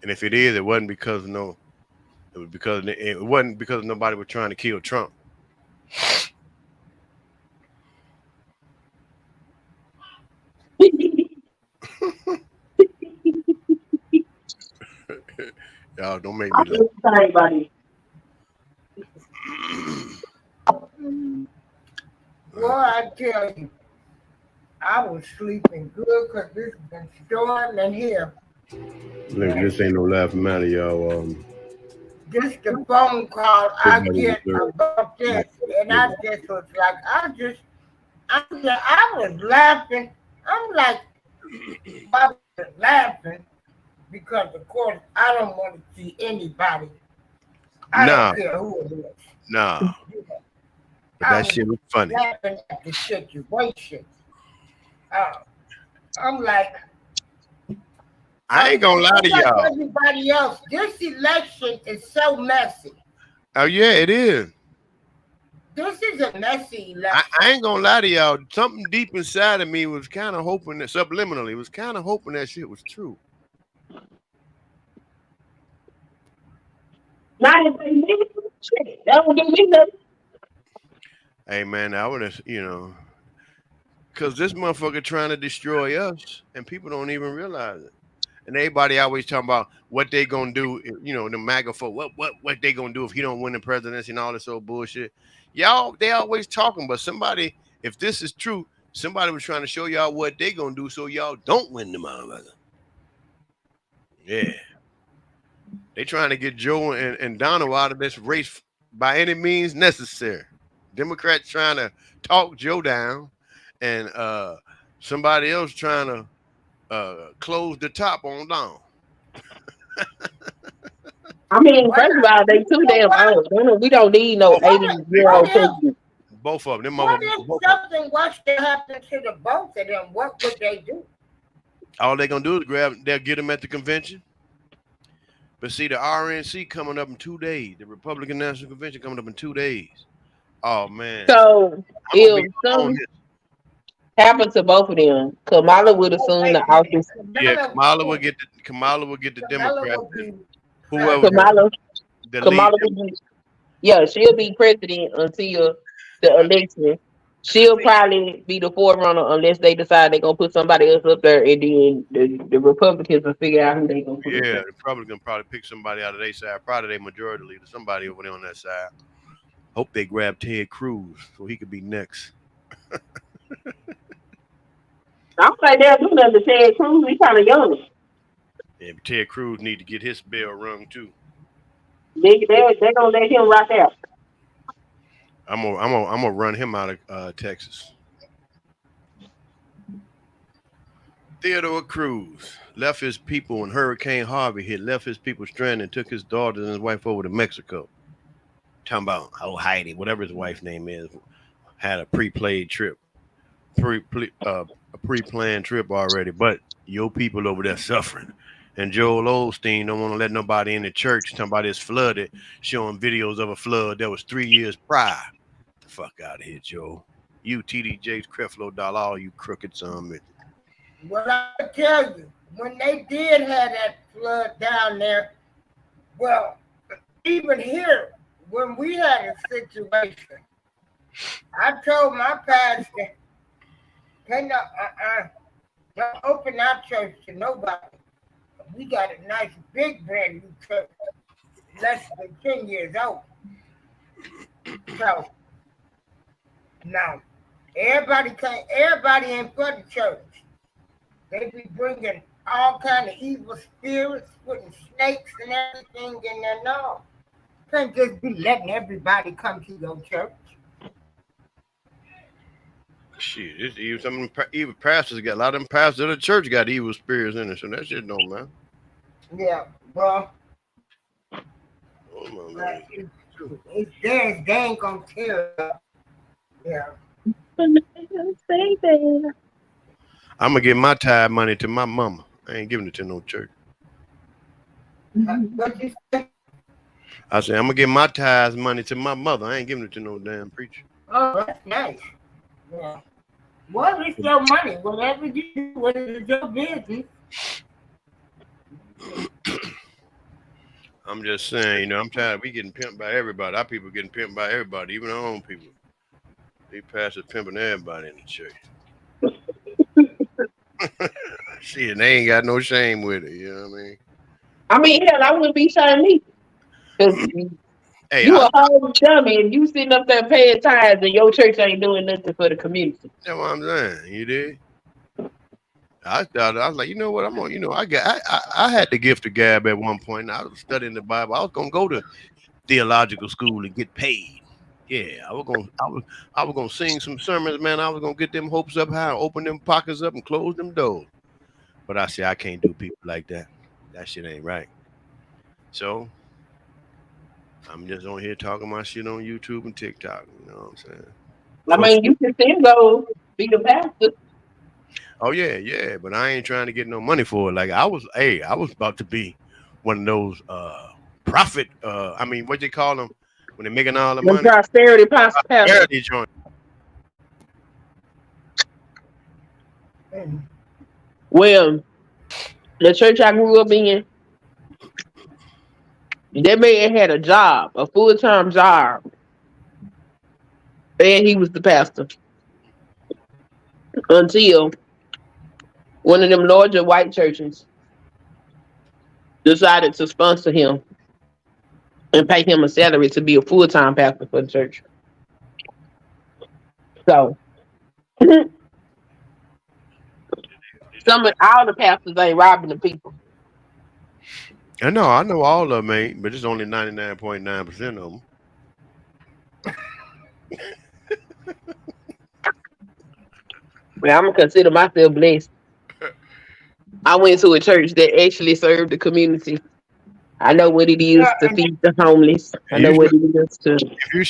And if it is, it wasn't because it wasn't because nobody was trying to kill Trump. Y'all don't make me laugh. Well, I tell you, I was sleeping good because this has been storming here. Look, this ain't no laughing matter, y'all. Just the phone call I get about this, and I just was like, I was laughing. I'm like, I was laughing because, of course, I don't want to see anybody. I don't care who it is. Nah. But that shit was funny. Laughing at the situation. I'm like, I ain't gonna lie to y'all. Everybody else, this election is so messy. Oh yeah, it is. This is a messy election. I ain't gonna lie to y'all. Something deep inside of me was kind of hoping that subliminally was kind of hoping that shit was true. Not if they did shit. That would give me nothing. Hey man, I would have, because this motherfucker trying to destroy us, and people don't even realize it. And everybody always talking about what they gonna do, the MAGA folk, what they gonna do if he don't win the presidency and all this old bullshit. Y'all, they always talking, but somebody, if this is true, somebody was trying to show y'all what they gonna do so y'all don't win the motherfucker. Yeah. They trying to get Joe and Donald out of this race by any means necessary. Democrats trying to talk Joe down, and somebody else trying to close the top on down. I mean, first of all, they too damn old. We don't need no 80-year-old president. Both of them. What if something was to happen to the both of them? What would they do? All they're gonna do is they'll get them at the convention. But see, the RNC coming up in 2 days. The Republican National Convention coming up in 2 days. Oh man. So if something happened to both of them, Kamala would assume the office. Yeah, Kamala would get the Democrat. Kamala. The lead. Kamala Harris. Yeah, she'll be president until the election. She'll probably be the forerunner unless they decide they're gonna put somebody else up there, and then the Republicans will figure out who they gonna put up Yeah, there. the Republican probably pick somebody out of their side, probably their majority leader, somebody over there on that side. Hope they grab Ted Cruz so he could be next. I don't think they'll do nothing to Ted Cruz. He's kind of young. Yeah, but Ted Cruz need to get his bell rung too. They're gonna let him rock out. I'm gonna run him out of Texas. Theodore Cruz left his people when Hurricane Harvey hit. Left his people stranded and took his daughter and his wife over to Mexico. Talking about Heidi, whatever his wife's name is, had a pre-played trip, a pre-planned trip already. But your people over there suffering. And Joel Osteen don't want to let nobody in the church. Talking about it's flooded, showing videos of a flood that was 3 years prior. The fuck out of here, Joe. You, TD Jakes, Creflo Dollar, all you crooked son. Well, I tell you, when they did have that flood down there, well, even here, when we had a situation, I told my pastor, don't open our church to nobody. We got a nice, big, brand new church, less than 10 years old. So, now, everybody ain't for the church. They be bringing all kind of evil spirits, putting snakes and everything in there. No, can't just be letting everybody come to your church. Shit, it's evil. Some of them evil pastors got a lot of them pastors of the church got evil spirits in it, so that shit don't matter. Yeah, well, Oh, my it's theirs. They ain't gonna tell. Yeah. I'm gonna give my tithe money to my mama. I ain't giving it to no church. What you say? I said I'm gonna give my tithes money to my mother. I ain't giving it to no damn preacher. Oh, that's nice. Yeah. Well, it's your money. Whatever you do, whatever is your business. I'm just saying, you know, I'm tired. We getting pimped by everybody. Our people getting pimped by everybody, even our own people. These pastors pimping everybody in the church. Shit, they ain't got no shame with it. You know what I mean? Hell, I wouldn't be shaming me. Hey, You a whole dummy and you sitting up there paying tithes and your church ain't doing nothing for the community. That's what I'm saying. You did. I thought I was like, you know what? I'm on. You know, I had the gift of gab at one point. I was studying the Bible. I was gonna go to theological school and get paid. Yeah, I was gonna sing some sermons, man. I was gonna get them hopes up high, open them pockets up, and close them doors. But I said I can't do people like that. That shit ain't right. So I'm just on here talking my shit on YouTube and TikTok. You know what I'm saying? You can still go be the pastor. Oh yeah, but I ain't trying to get no money for it. Like I was about to be one of those profit. What they call them when they're making all the money? Prosperity pastor. Prosperity joint. Well, the church I grew up in, that man had a job, a full-time job, and he was the pastor until one of them larger white churches decided to sponsor him and pay him a salary to be a full-time pastor for the church. So all the pastors ain't robbing the people. I know all of them ain't, but it's only 99.9% of them. Well, I'm gonna consider myself blessed. I went to a church that actually served the community. I know what it is to feed the homeless. I know what it is to. If you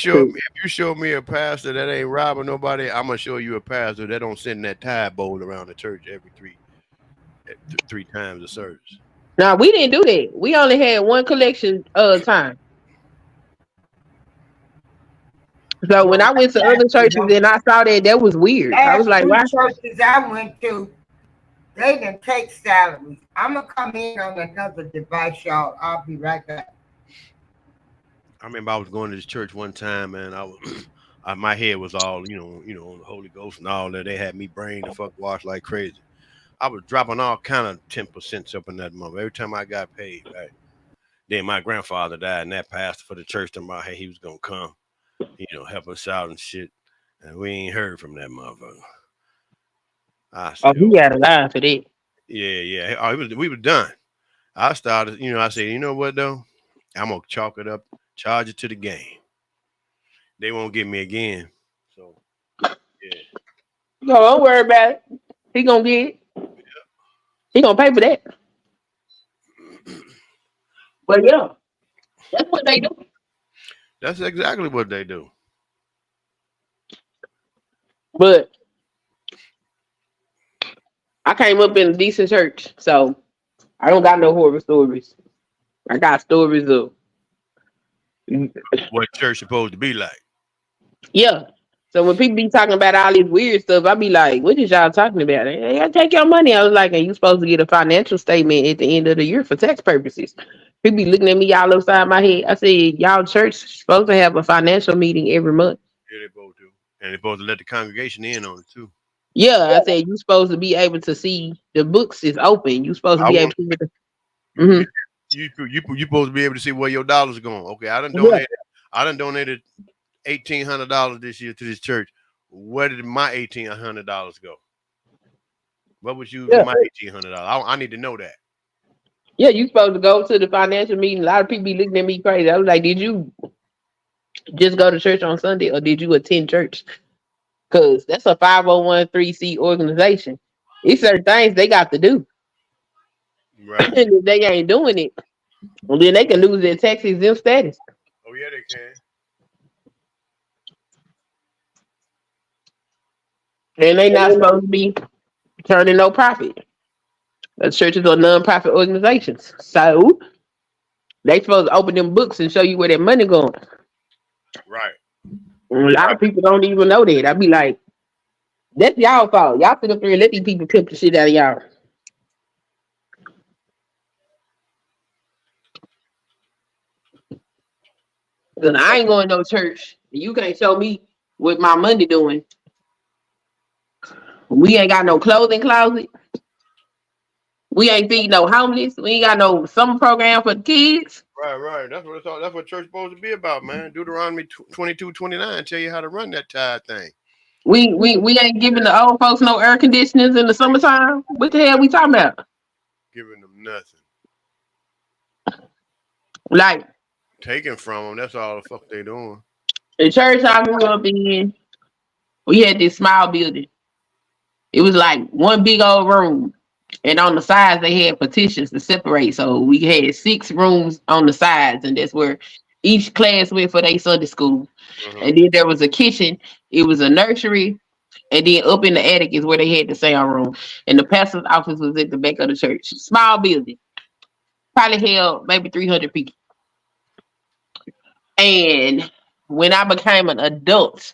show me a pastor that ain't robbing nobody, I'm gonna show you a pastor that don't send that tide bowl around the church every three times a service. No, we didn't do that. We only had one collection time. So when I went to other churches and I saw that was weird. I was like, why? Churches I went to, they didn't take salaries. I'm gonna come in on another device, y'all. I'll be right back. I remember I was going to this church one time, man. I was my head was all on the Holy Ghost and all that. They had me brain the fuck washed like crazy. I was dropping all kind of 10% up in that month every time I got paid. Right. Then my grandfather died, and that pastor for the church told me, hey, he was gonna come, help us out and shit. And we ain't heard from that motherfucker. I Oh, said, he oh got a line for that. yeah. Oh, we were done. I started, I said, you know what though? I'm gonna chalk it up, charge it to the game. They won't get me again. So yeah. No, don't worry about it. He gonna get it. He gonna pay for that. But yeah, that's what they do. That's exactly what they do. But I came up in a decent church, so I don't got no horror stories. I got stories of What church supposed to be like? yeah. So when people be talking about all this weird stuff, I be like, "What is y'all talking about? Hey, I take your money." I was like, "And you supposed to get a financial statement at the end of the year for tax purposes." People be looking at me all upside my head. I said, "Y'all church supposed to have a financial meeting every month." Yeah, they both do. And they supposed to let the congregation in on it too. Yeah, I said you supposed to be able to see the books is open. You supposed to I be able want to. you Mm-hmm. you supposed to be able to see where your dollars are going. Okay, Yeah, I done donated $1,800 this year to this church. Where did my $1,800 go? What was used for yeah, my $1,800? I need to know that. yeah. You supposed to go to the financial meeting. A lot of people be looking at me crazy. I was like, "Did you just go to church on Sunday, or did you attend church?" Because that's a 501(c) organization. It's certain things they got to do. Right. And if they ain't doing it, well, then they can lose their tax exempt status. Oh yeah, they can. And they not supposed to be turning no profit. The churches are non-profit organizations. So they supposed to open them books and show you where their money going. Right. And a lot of people don't even know that. I be like, that's y'all fault. Y'all sit up there and let these people pimp the shit out of y'all. Cause I ain't going to no church. You can't show me what my money doing. We ain't got no clothing closet. We ain't feeding no homeless. We ain't got no summer program for the kids. Right. That's what it's all. That's what church supposed to be about, man. Deuteronomy 22:29 tell you how to run that tithe thing. We ain't giving the old folks no air conditioners in the summertime. What the hell we talking about? Giving them nothing. Like Taking from them. That's all the fuck they doing. the church I grew up in, we had this small building. It was like one big old room. And on the sides they had partitions to separate. So we had 6 rooms on the sides, and that's where each class went for their Sunday school. Mm-hmm. And then there was a kitchen, it was a nursery, and then up in the attic is where they had the sound room. And the pastor's office was at the back of the church. Small building. Probably held maybe 300 people. And when I became an adult,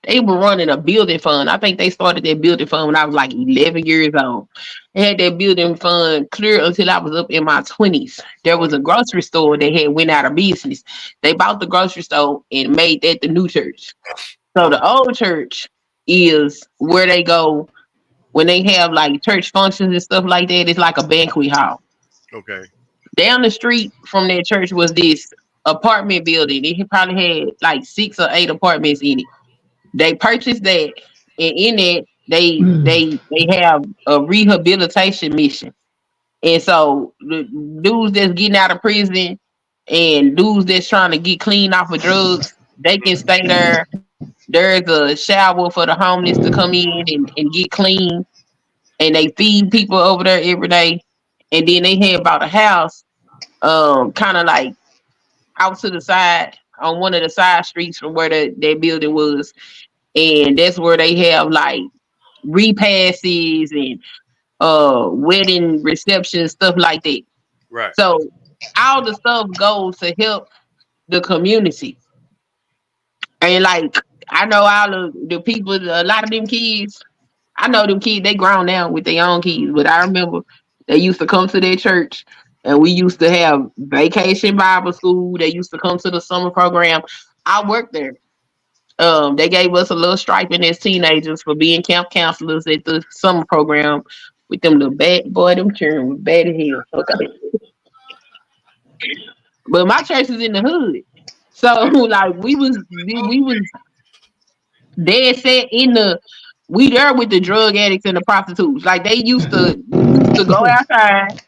they were running a building fund. I think they started that building fund when I was like 11 years old. They had that building fund clear until I was up in my 20s. There was a grocery store that had went out of business. They bought the grocery store and made that the new church. So the old church is where they go when they have like church functions and stuff like that. It's like a banquet hall. Okay. Down the street from that church was this apartment building. It probably had like 6 or 8 apartments in it. They purchased that, and in it, they have a rehabilitation mission. And so the dudes that's getting out of prison and dudes that's trying to get clean off of drugs, they can stay there. There's a shower for the homeless to come in and get clean, and they feed people over there every day. And then they have about a house, kind of like out to the side on one of the side streets from where that building was, and that's where they have like repasses and wedding receptions, stuff like that. Right. So all the stuff goes to help the community. And like I know all of the people, a lot of them kids, I know them kids, they grown now with their own kids, but I remember they used to come to their church And we used to have vacation Bible school. They used to come to the summer program. I worked there. They gave us a little striping as teenagers for being camp counselors at the summer program with them little bad boy, them children was bad as hell. Okay. But my church was in the hood. So like we was dead set in the we there with the drug addicts and the prostitutes. Like they used to we used to go outside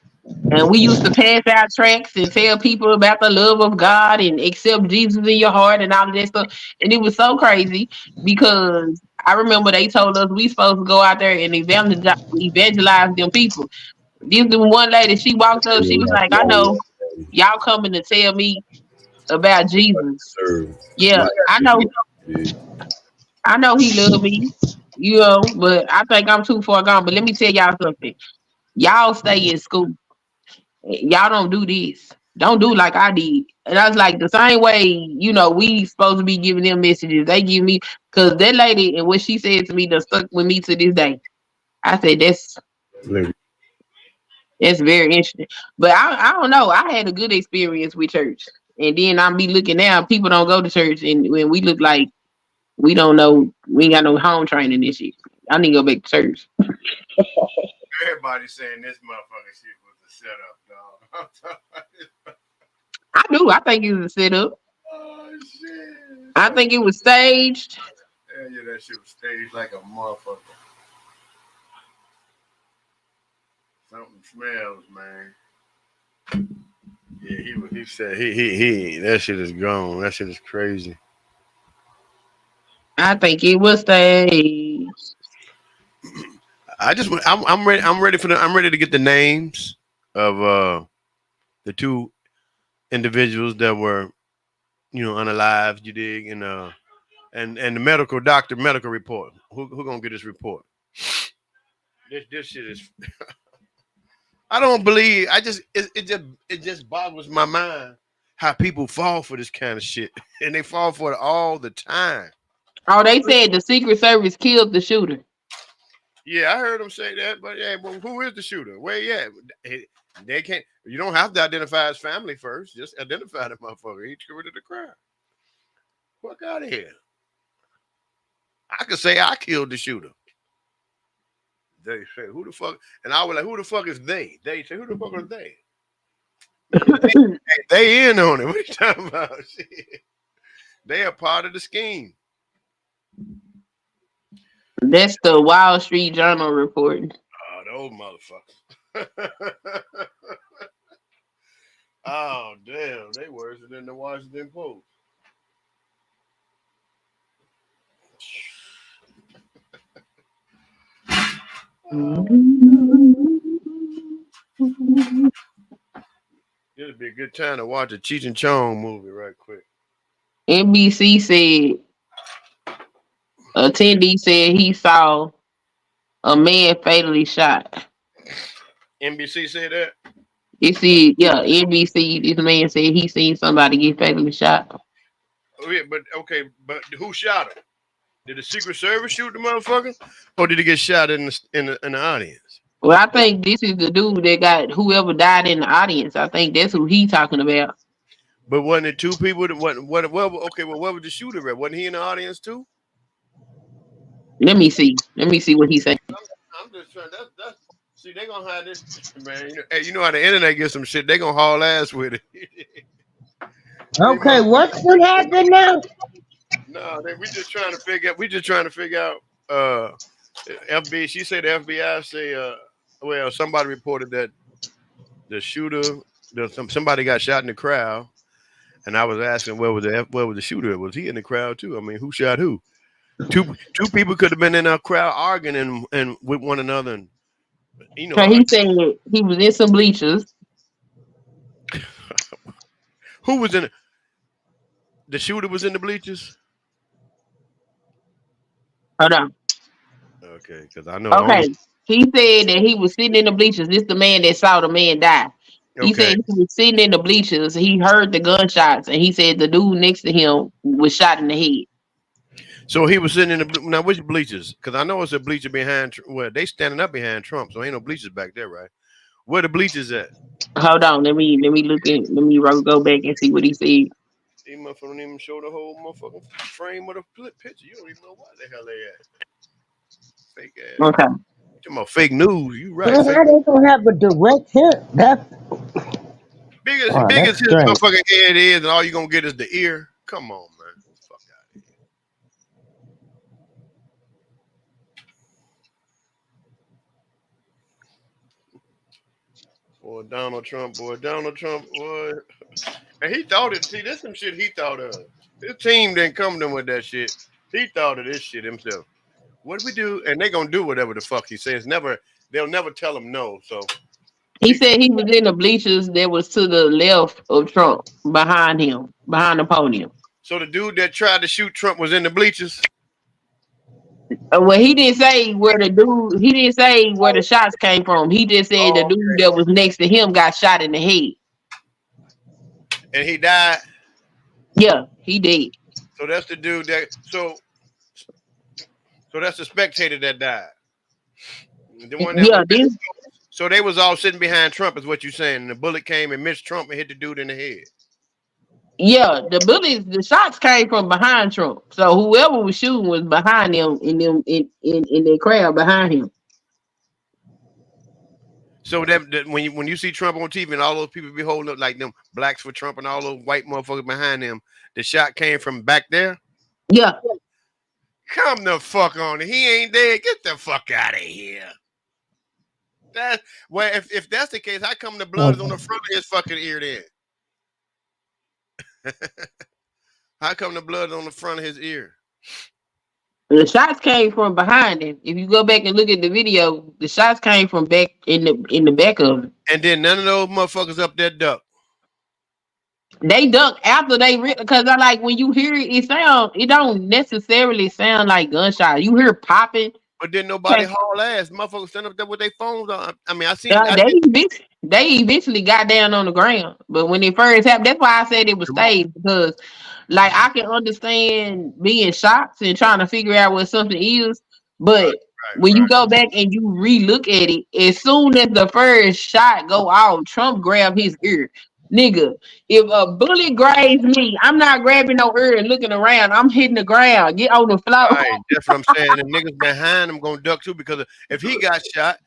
and we used to pass out tracts and tell people about the love of God and accept Jesus in your heart and all of that stuff. And it was so crazy because I remember they told us we supposed to go out there and evangelize them people. This one lady, she walked up, she was like, I know y'all coming to tell me about Jesus. Yeah, I know he loved me, you know, but I think I'm too far gone. But let me tell y'all something. Y'all stay in school. Y'all don't do this. Don't do like I did. And I was like, the same way, you know, we supposed to be giving them messages. They give me, because that lady and what she said to me that stuck with me to this day. I said, that's very interesting. But I don't know. I had a good experience with church. And then I'm be looking now, people don't go to church and when we look like we don't know, we ain't got no home training and shit. I need to go back to church. Everybody saying this motherfucking shit was a setup, dog. I do. I think it was a setup. Oh shit. I think it was staged. Yeah, that shit was staged like a motherfucker. Something smells, man. Yeah, he said he that shit is gone. That shit is crazy. I think it was staged. I'm ready to get the names of the two individuals that were, you know, unalived, you dig, and the medical report. Who gonna get this report? This shit is I don't believe it just boggles my mind how people fall for this kind of shit. And they fall for it all the time. Oh, they said the Secret Service killed the shooter. Yeah, I heard them say that, but yeah, well, who is the shooter? Where he at? They can't. You don't have to identify his family first. Just identify the motherfucker. He committed the crime. Fuck out of here. I could say I killed the shooter. They say, who the fuck? And I was like, who the fuck is they? They say, who the fuck are they? They in on it. What are you talking about? Shit. They are part of the scheme. That's the Wall Street Journal reporting. Oh, those motherfuckers. Oh, damn. They worse than the Washington Post. It'd be a good time to watch a Cheech and Chong movie right quick. NBC said attendee said he saw a man fatally shot. NBC said that? It said, yeah, NBC, this man said he seen somebody get fatally shot. Oh, yeah, but who shot him? Did the Secret Service shoot the motherfucker? Or did he get shot in the audience? Well, I think this is the dude that got whoever died in the audience. I think that's who he talking about. But wasn't it two people that what was the shooter at? Wasn't he in the audience too? Let me see what he said. I'm just trying. That's see, they gonna hide this, man. You know how the internet gets some shit. They gonna haul ass with it. Okay, what's gonna happen now? No, we just trying to figure out. FBI. She said the FBI say. Well, somebody reported that the shooter, somebody got shot in the crowd, and I was asking where was the shooter? Was he in the crowd too? I mean, who shot who? Two people could have been in a crowd arguing and with one another. And, you know, So he said he was in some bleachers. Who was in it? The shooter was in the bleachers? Hold on. Okay, because I know. Okay. He said that he was sitting in the bleachers. This is the man that saw the man die. He said he was sitting in the bleachers. He heard the gunshots, and he said the dude next to him was shot in the head. So he was sitting in the now which bleachers? Because I know it's a bleacher behind. Well, they standing up behind Trump, so ain't no bleachers back there, right? Where the bleachers at? Hold on, let me go back and see what he said. These motherfuckers don't even show the whole motherfucking frame of the picture. You don't even know why the hell they at. Fake ass. Okay. You talking about fake news? You right? Well, Fake. how they gonna have a direct hit? Big as That's his strange. motherfucking head is, and all you gonna get is the ear. Come on, man. Fuck out of here. Boy, Donald Trump, boy. And he thought it. See, this some shit he thought of. His team didn't come to him with that shit. He thought of this shit himself. What do we do? And they gonna do whatever the fuck he says. They'll never tell him no. So He he can. said he was in the bleachers that was to the left of Trump, behind him, behind the podium. So the dude that tried to shoot Trump was in the bleachers. Well, he didn't say where the dude. He didn't say where the shots came from. He just said the Oh, dude that was next to him got shot in the head. and he died. Yeah, he did. So that's the dude that. So that's the spectator that died. The one that was. Yeah, this. So they was all sitting behind Trump, is what you're saying. And the bullet came and missed Trump and hit the dude in the head. Yeah, the shots came from behind Trump. So whoever was shooting was behind him in the crowd behind him. So that when you see Trump on TV and all those people be holding up like them blacks for Trump and all those white motherfuckers behind him, the shot came from back there. Yeah. Come the fuck on. He ain't dead. Get the fuck out of here. That well, if that's the case, how come the blood is on the front of his fucking ear then? How come the blood is on the front of his ear? The shots came from behind him. If you go back and look at the video, the shots came from back in the back of him. And then none of those motherfuckers up there duck. They duck after they because I like when you hear it, it don't necessarily sound like gunshots. You hear popping. But then nobody haul ass. Motherfuckers stand up there with their phones on. I mean, They eventually got down on the ground, but when it first happened, that's why I said it was staged because, like, I can understand being shocked and trying to figure out what something is, but when you go back and you re-look at it, as soon as the first shot go off, Trump grabbed his ear. Nigga, if a bullet grazed me, I'm not grabbing no ear and looking around. I'm hitting the ground. Get on the floor. Right, that's what I'm saying. The niggas behind him gonna duck too because if he got shot,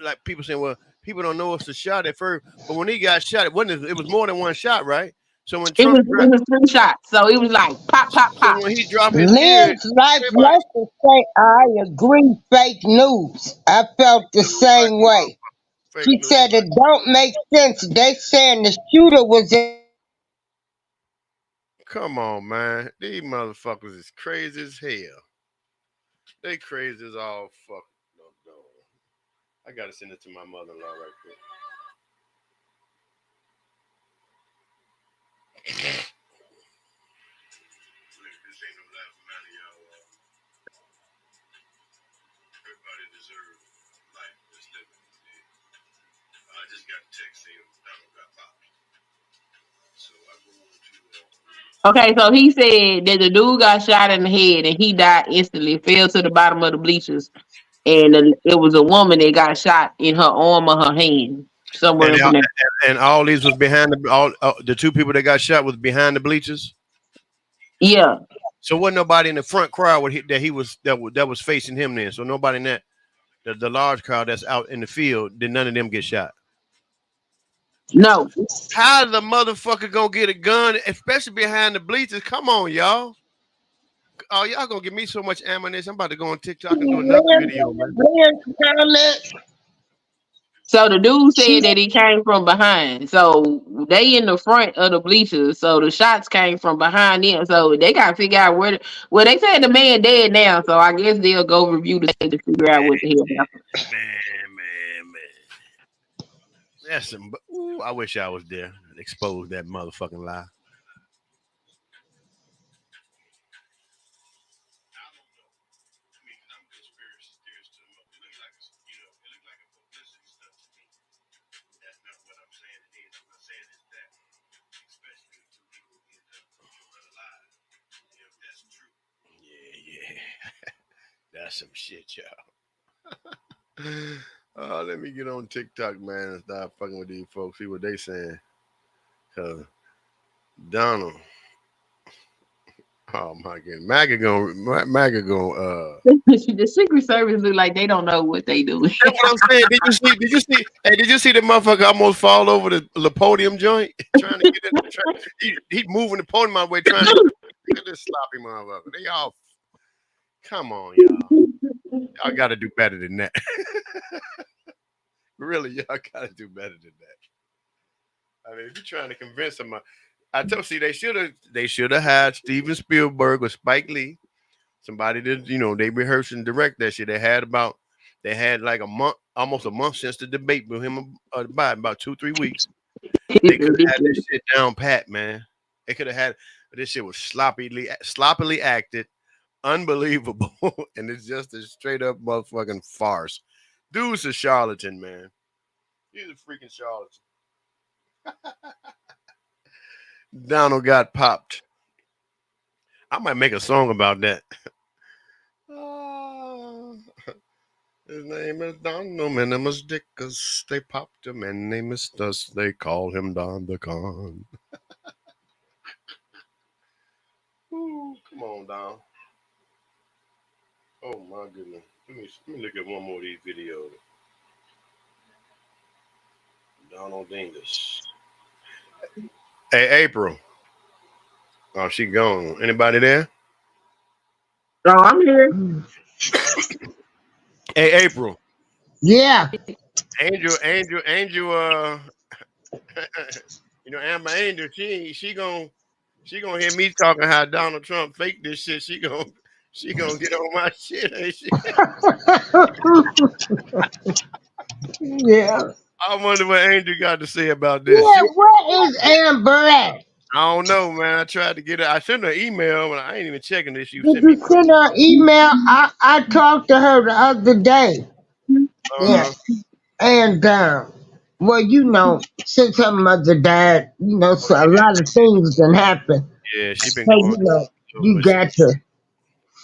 like people saying, well, people don't know it's a shot at first, but when he got shot, it was more than one shot, right? So when Trump it was 3 shots, so it was like pop, pop, pop. So when he dropped his Lynn's life lesson say I agree fake news. I felt the same way. She said it don't make sense. They saying the shooter was in. Come on, man. These motherfuckers is crazy as hell. They crazy as all fuck. No. I gotta send it to my mother-in-law right quick. Everybody deserves life that's living. I just got a text saying Donald got popped. So I go on to. Okay, so he said that the dude got shot in the head and he died instantly, fell to the bottom of the bleachers, and it was a woman that got shot in her arm or her hand somewhere up in there. And all these was behind the two people that got shot was behind the bleachers. Yeah. So wasn't nobody in the front crowd that was facing him then. So nobody in that the large crowd that's out in the field, did none of them get shot? No. How the motherfucker gonna get a gun, especially behind the bleachers? Come on, y'all. Oh, y'all gonna give me so much ammunition. I'm about to go on TikTok and do another video, man. So the dude said that he came from behind. So they in the front of the bleachers. So the shots came from behind them. So they gotta figure out where. Well, they said the man dead now. So I guess they'll go review the thing to figure out what the hell happened. Man. That's some. Ooh, I wish I was there and expose that motherfucking lie. Yeah. That's some shit, y'all. Let me get on TikTok, man, and start fucking with these folks. See what they saying. Cause Donald, oh my goodness, Maggie gonna. The Secret Service look like they don't know what they doing. That's what I'm saying. Did you see? Did you see? Hey, did you see the motherfucker almost fall over the podium joint trying to get it? He moving the podium my way trying to get this sloppy motherfucker. They all come on, y'all. Y'all got to do better than that. Really, y'all got to do better than that. I mean, if you're trying to convince them, I tell see they should have had Steven Spielberg or Spike Lee, somebody that they rehearsed and direct that shit. They had like a month, almost a month since the debate with him about 2-3 weeks. They could have had this shit down pat, man. They could have had this shit was sloppily acted, unbelievable, and it's just a straight up motherfucking farce. Dude's a charlatan, man. He's a freaking charlatan. Donald got popped. I might make a song about that. His name is Donald, my name is Dickus. They popped him and they missed us. They call him Don the Con. Ooh, come on, Don. Oh my goodness. Let me look at one more of these videos. Donald Dingus. Hey, April. Oh, she gone. Anybody there? No, I'm here. Hey, April. Yeah. Angel. Amber Angel. She gonna hear me talking how Donald Trump faked this shit. She gonna get on my shit, ain't she? Yeah. I wonder what Angel got to say about this. Yeah, where is Amber at? I don't know, man. I tried to get her. I sent her an email, but I ain't even checking this. She Did sent me. you send her an email? I talked to her the other day. Yeah. And well, since her mother died, so a lot of things can happen. Yeah, she been So, going. you got to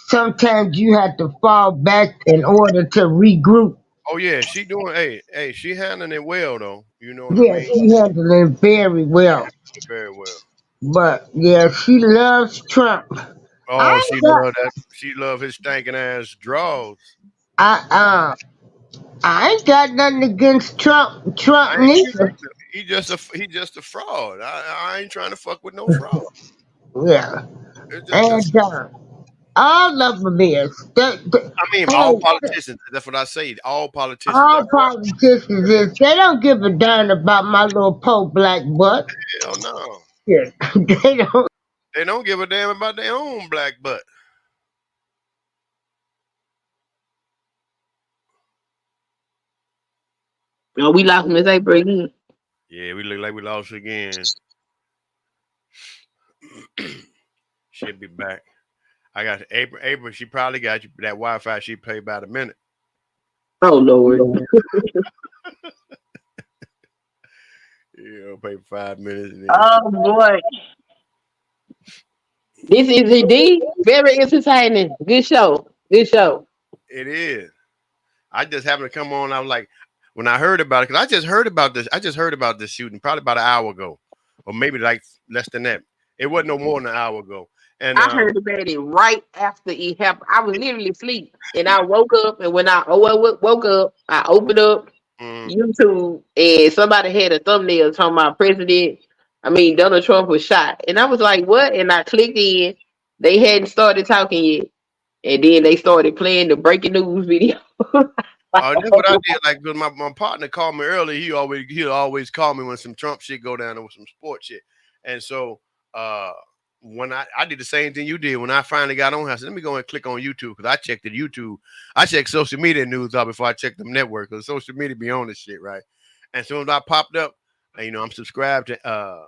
sometimes you have to fall back in order to regroup. Oh yeah, she doing. Hey, she handling it well though. You know what I Yeah, mean? she handled it very well. Very well. But yeah, she loves Trump. Oh, I she got love that. She love his stinking ass draws. I I ain't got nothing against Trump. I Trump ain't neither. he just a fraud. I ain't trying to fuck with no fraud. Yeah, It's just and all of them is. I mean, all Hey, politicians. That's what I say. All politicians are all politicians is. They don't give a darn about my little poor black butt. hell no. Yeah, they don't. They don't give a damn about their own black butt. Oh, we lost Miss April again. Yeah, we look like we lost again. She'll be back. I got April. April, she probably got you that Wi-Fi. She played about a minute. Oh Lord. Yeah, pay 5 minutes. And then Oh boy. This is indeed very entertaining. Good show. Good show. it is. I just happened to come on. I was like, when I heard about it, because I just heard about this. I just heard about this shooting probably about an hour ago, or maybe like less than that. It wasn't no more than an hour ago. And I heard about it right after it happened. I was literally asleep, and I woke up. And when I woke up, I opened up YouTube, and somebody had a thumbnail talking about Donald Trump was shot, and I was like, "What?" And I clicked in. They hadn't started talking yet, and then they started playing the breaking news video. that's what I did. Like, cause my partner called me earlier. He'll always call me when some Trump shit go down or some sports shit. And so when I did the same thing you did when I finally got on, I said, let me go and click on YouTube because I checked the YouTube. I checked social media news out before I checked the network because social media be on this shit, right? And so as I popped up, I'm subscribed to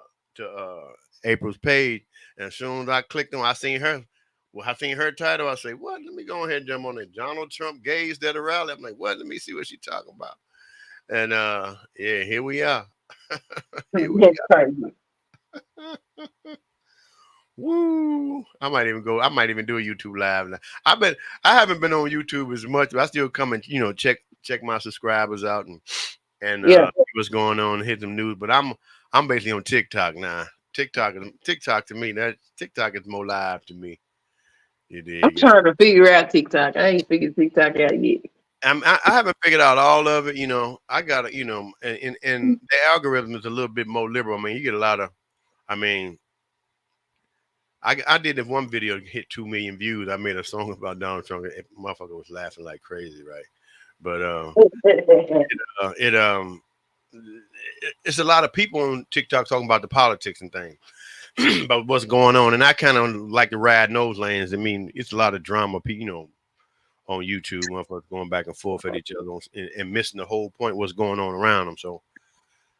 April's page, and as soon as I clicked on, I seen her. Well, I seen her title. I say, what? Let me go ahead and jump on it. Donald Trump gazed at a rally. I'm like, what? Let me see what she's talking about. And yeah, here we are. Here we are. Woo! I might even do a YouTube live now. I haven't been on YouTube as much, but I still come and check check my subscribers out and Yeah. see what's going on, hit some news. But I'm basically on TikTok now. TikTok to me, that TikTok is more live to me. You I'm dig? trying to figure out TikTok. I ain't figured TikTok out yet. I haven't figured out all of it. You know, I got to, you know, and the algorithm is a little bit more liberal. I mean, you get a lot of, I mean, I did this one video that hit 2 million views. I made a song about Donald Trump. Motherfucker was laughing like crazy, right? But it's a lot of people on TikTok talking about the politics and things, about what's going on, and I kind of like to ride those lanes. I mean, it's a lot of drama, you know, on YouTube, motherfuckers going back and forth at each other and missing the whole point, what's going on around them. So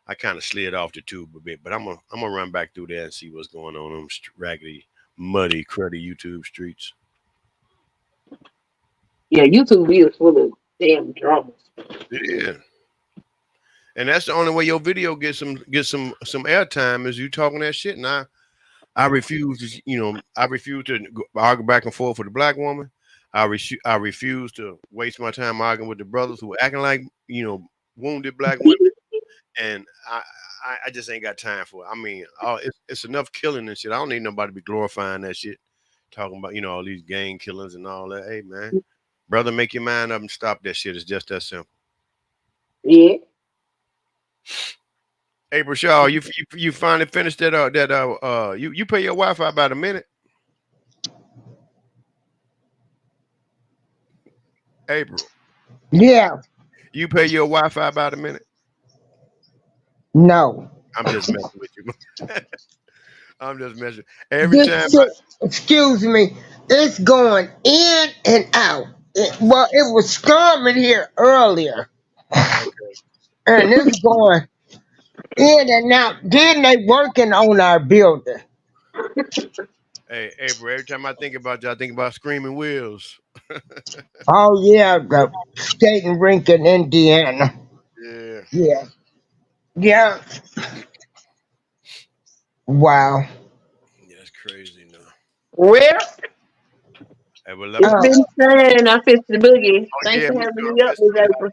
I kind of slid off the tube a bit, but I'm gonna run back through there and see what's going on them raggedy, muddy, cruddy YouTube streets. Yeah, YouTube is full of damn drama. Yeah. And that's the only way your video gets some airtime is you talking that shit. And I refuse to, you know, I refuse to argue back and forth with a black woman. I refuse to waste my time arguing with the brothers who are acting like, you know, wounded black women. And I just ain't got time for it. I mean, it's enough killing and shit. I don't need nobody to be glorifying that shit, talking about, you know, all these gang killings and all that. Hey, man, brother, make your mind up and stop that shit. It's just that simple. Yeah. April Shaw, you finally finished that you pay your Wi-Fi about a minute. April. Yeah. You pay your Wi-Fi about a minute? No. I'm just messing with you. I'm just messing. Every time. Excuse me. It's going in and out. It was storming here earlier. Okay. And it's going in and out. Then they working on our building. Hey, April, every time I think about you, I think about Screaming Wheels. Oh, yeah. The skating rink in Indiana. Yeah. Yeah. Yeah. Wow. Yeah, that's crazy now. Well, Hey, well, it's been fun. I fixed the boogie. Thanks for having me up, Miss April.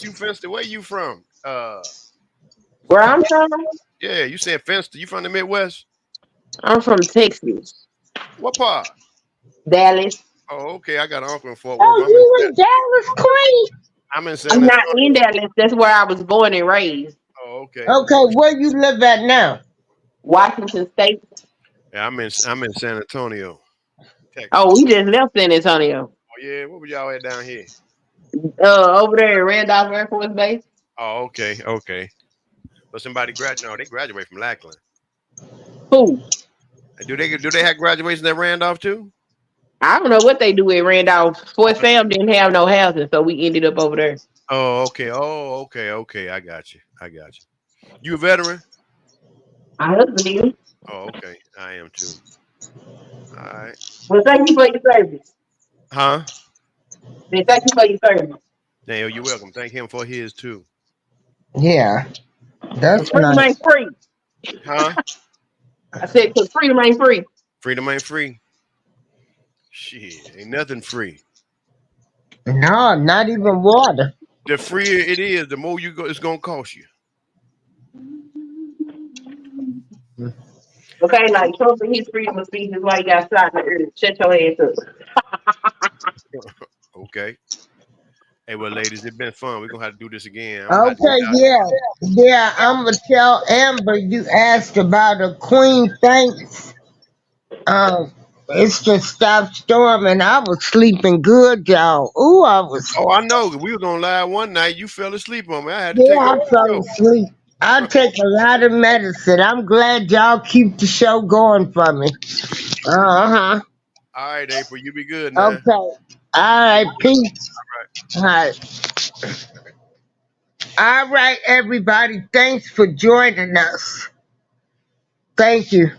You fenced. Where you from? Where I'm from? Yeah, you said fenced. You from the Midwest? I'm from Texas. What part? Dallas. Oh, okay. I got an uncle in Fort Worth. Oh, you in Dallas, Queen? I'm in San I'm Antonio. not in Dallas. That's where I was born and raised. Oh, okay. Okay, where you live at now? Washington State. Yeah, I'm in San Antonio, Texas. Oh, we just left San Antonio. Oh yeah, what were y'all at down here? Over there at Randolph Air Force Base. Oh, okay. But somebody they graduate from Lackland. Who? Do they have graduation at Randolph too? I don't know what they do at Randolph. Fort Sam didn't have no housing, so we ended up over there. Oh, okay. Okay. I got you. You a veteran? My husband is. Oh, okay. I am too. All right. Well, thank you for your service. Huh? Thank you for your service. Daniel, you're welcome. Thank him for his too. Yeah. That's freedom nice. ain't free. Huh? I said, because freedom ain't free. Freedom ain't free. Shit, ain't nothing free. No, not even water. The freer it is, the more you go, it's gonna cost you. Okay, like Trump and his freedom of speech is why he got shot in the earth. Shut your ass up. Okay. Hey, well, ladies, it's been fun. We're gonna have to do this again. Okay, yeah. I'm gonna tell Amber you asked about a Queen. Thanks. It's just stopped storming. I was sleeping good, y'all. Ooh, I was. Oh, I know. We was on live one night. You fell asleep on me. I had to Yeah, take I fell asleep. I take a lot of medicine. I'm glad y'all keep the show going for me. All right, April, you be good now. Okay. All right, peace. All right. All right, everybody. Thanks for joining us. Thank you.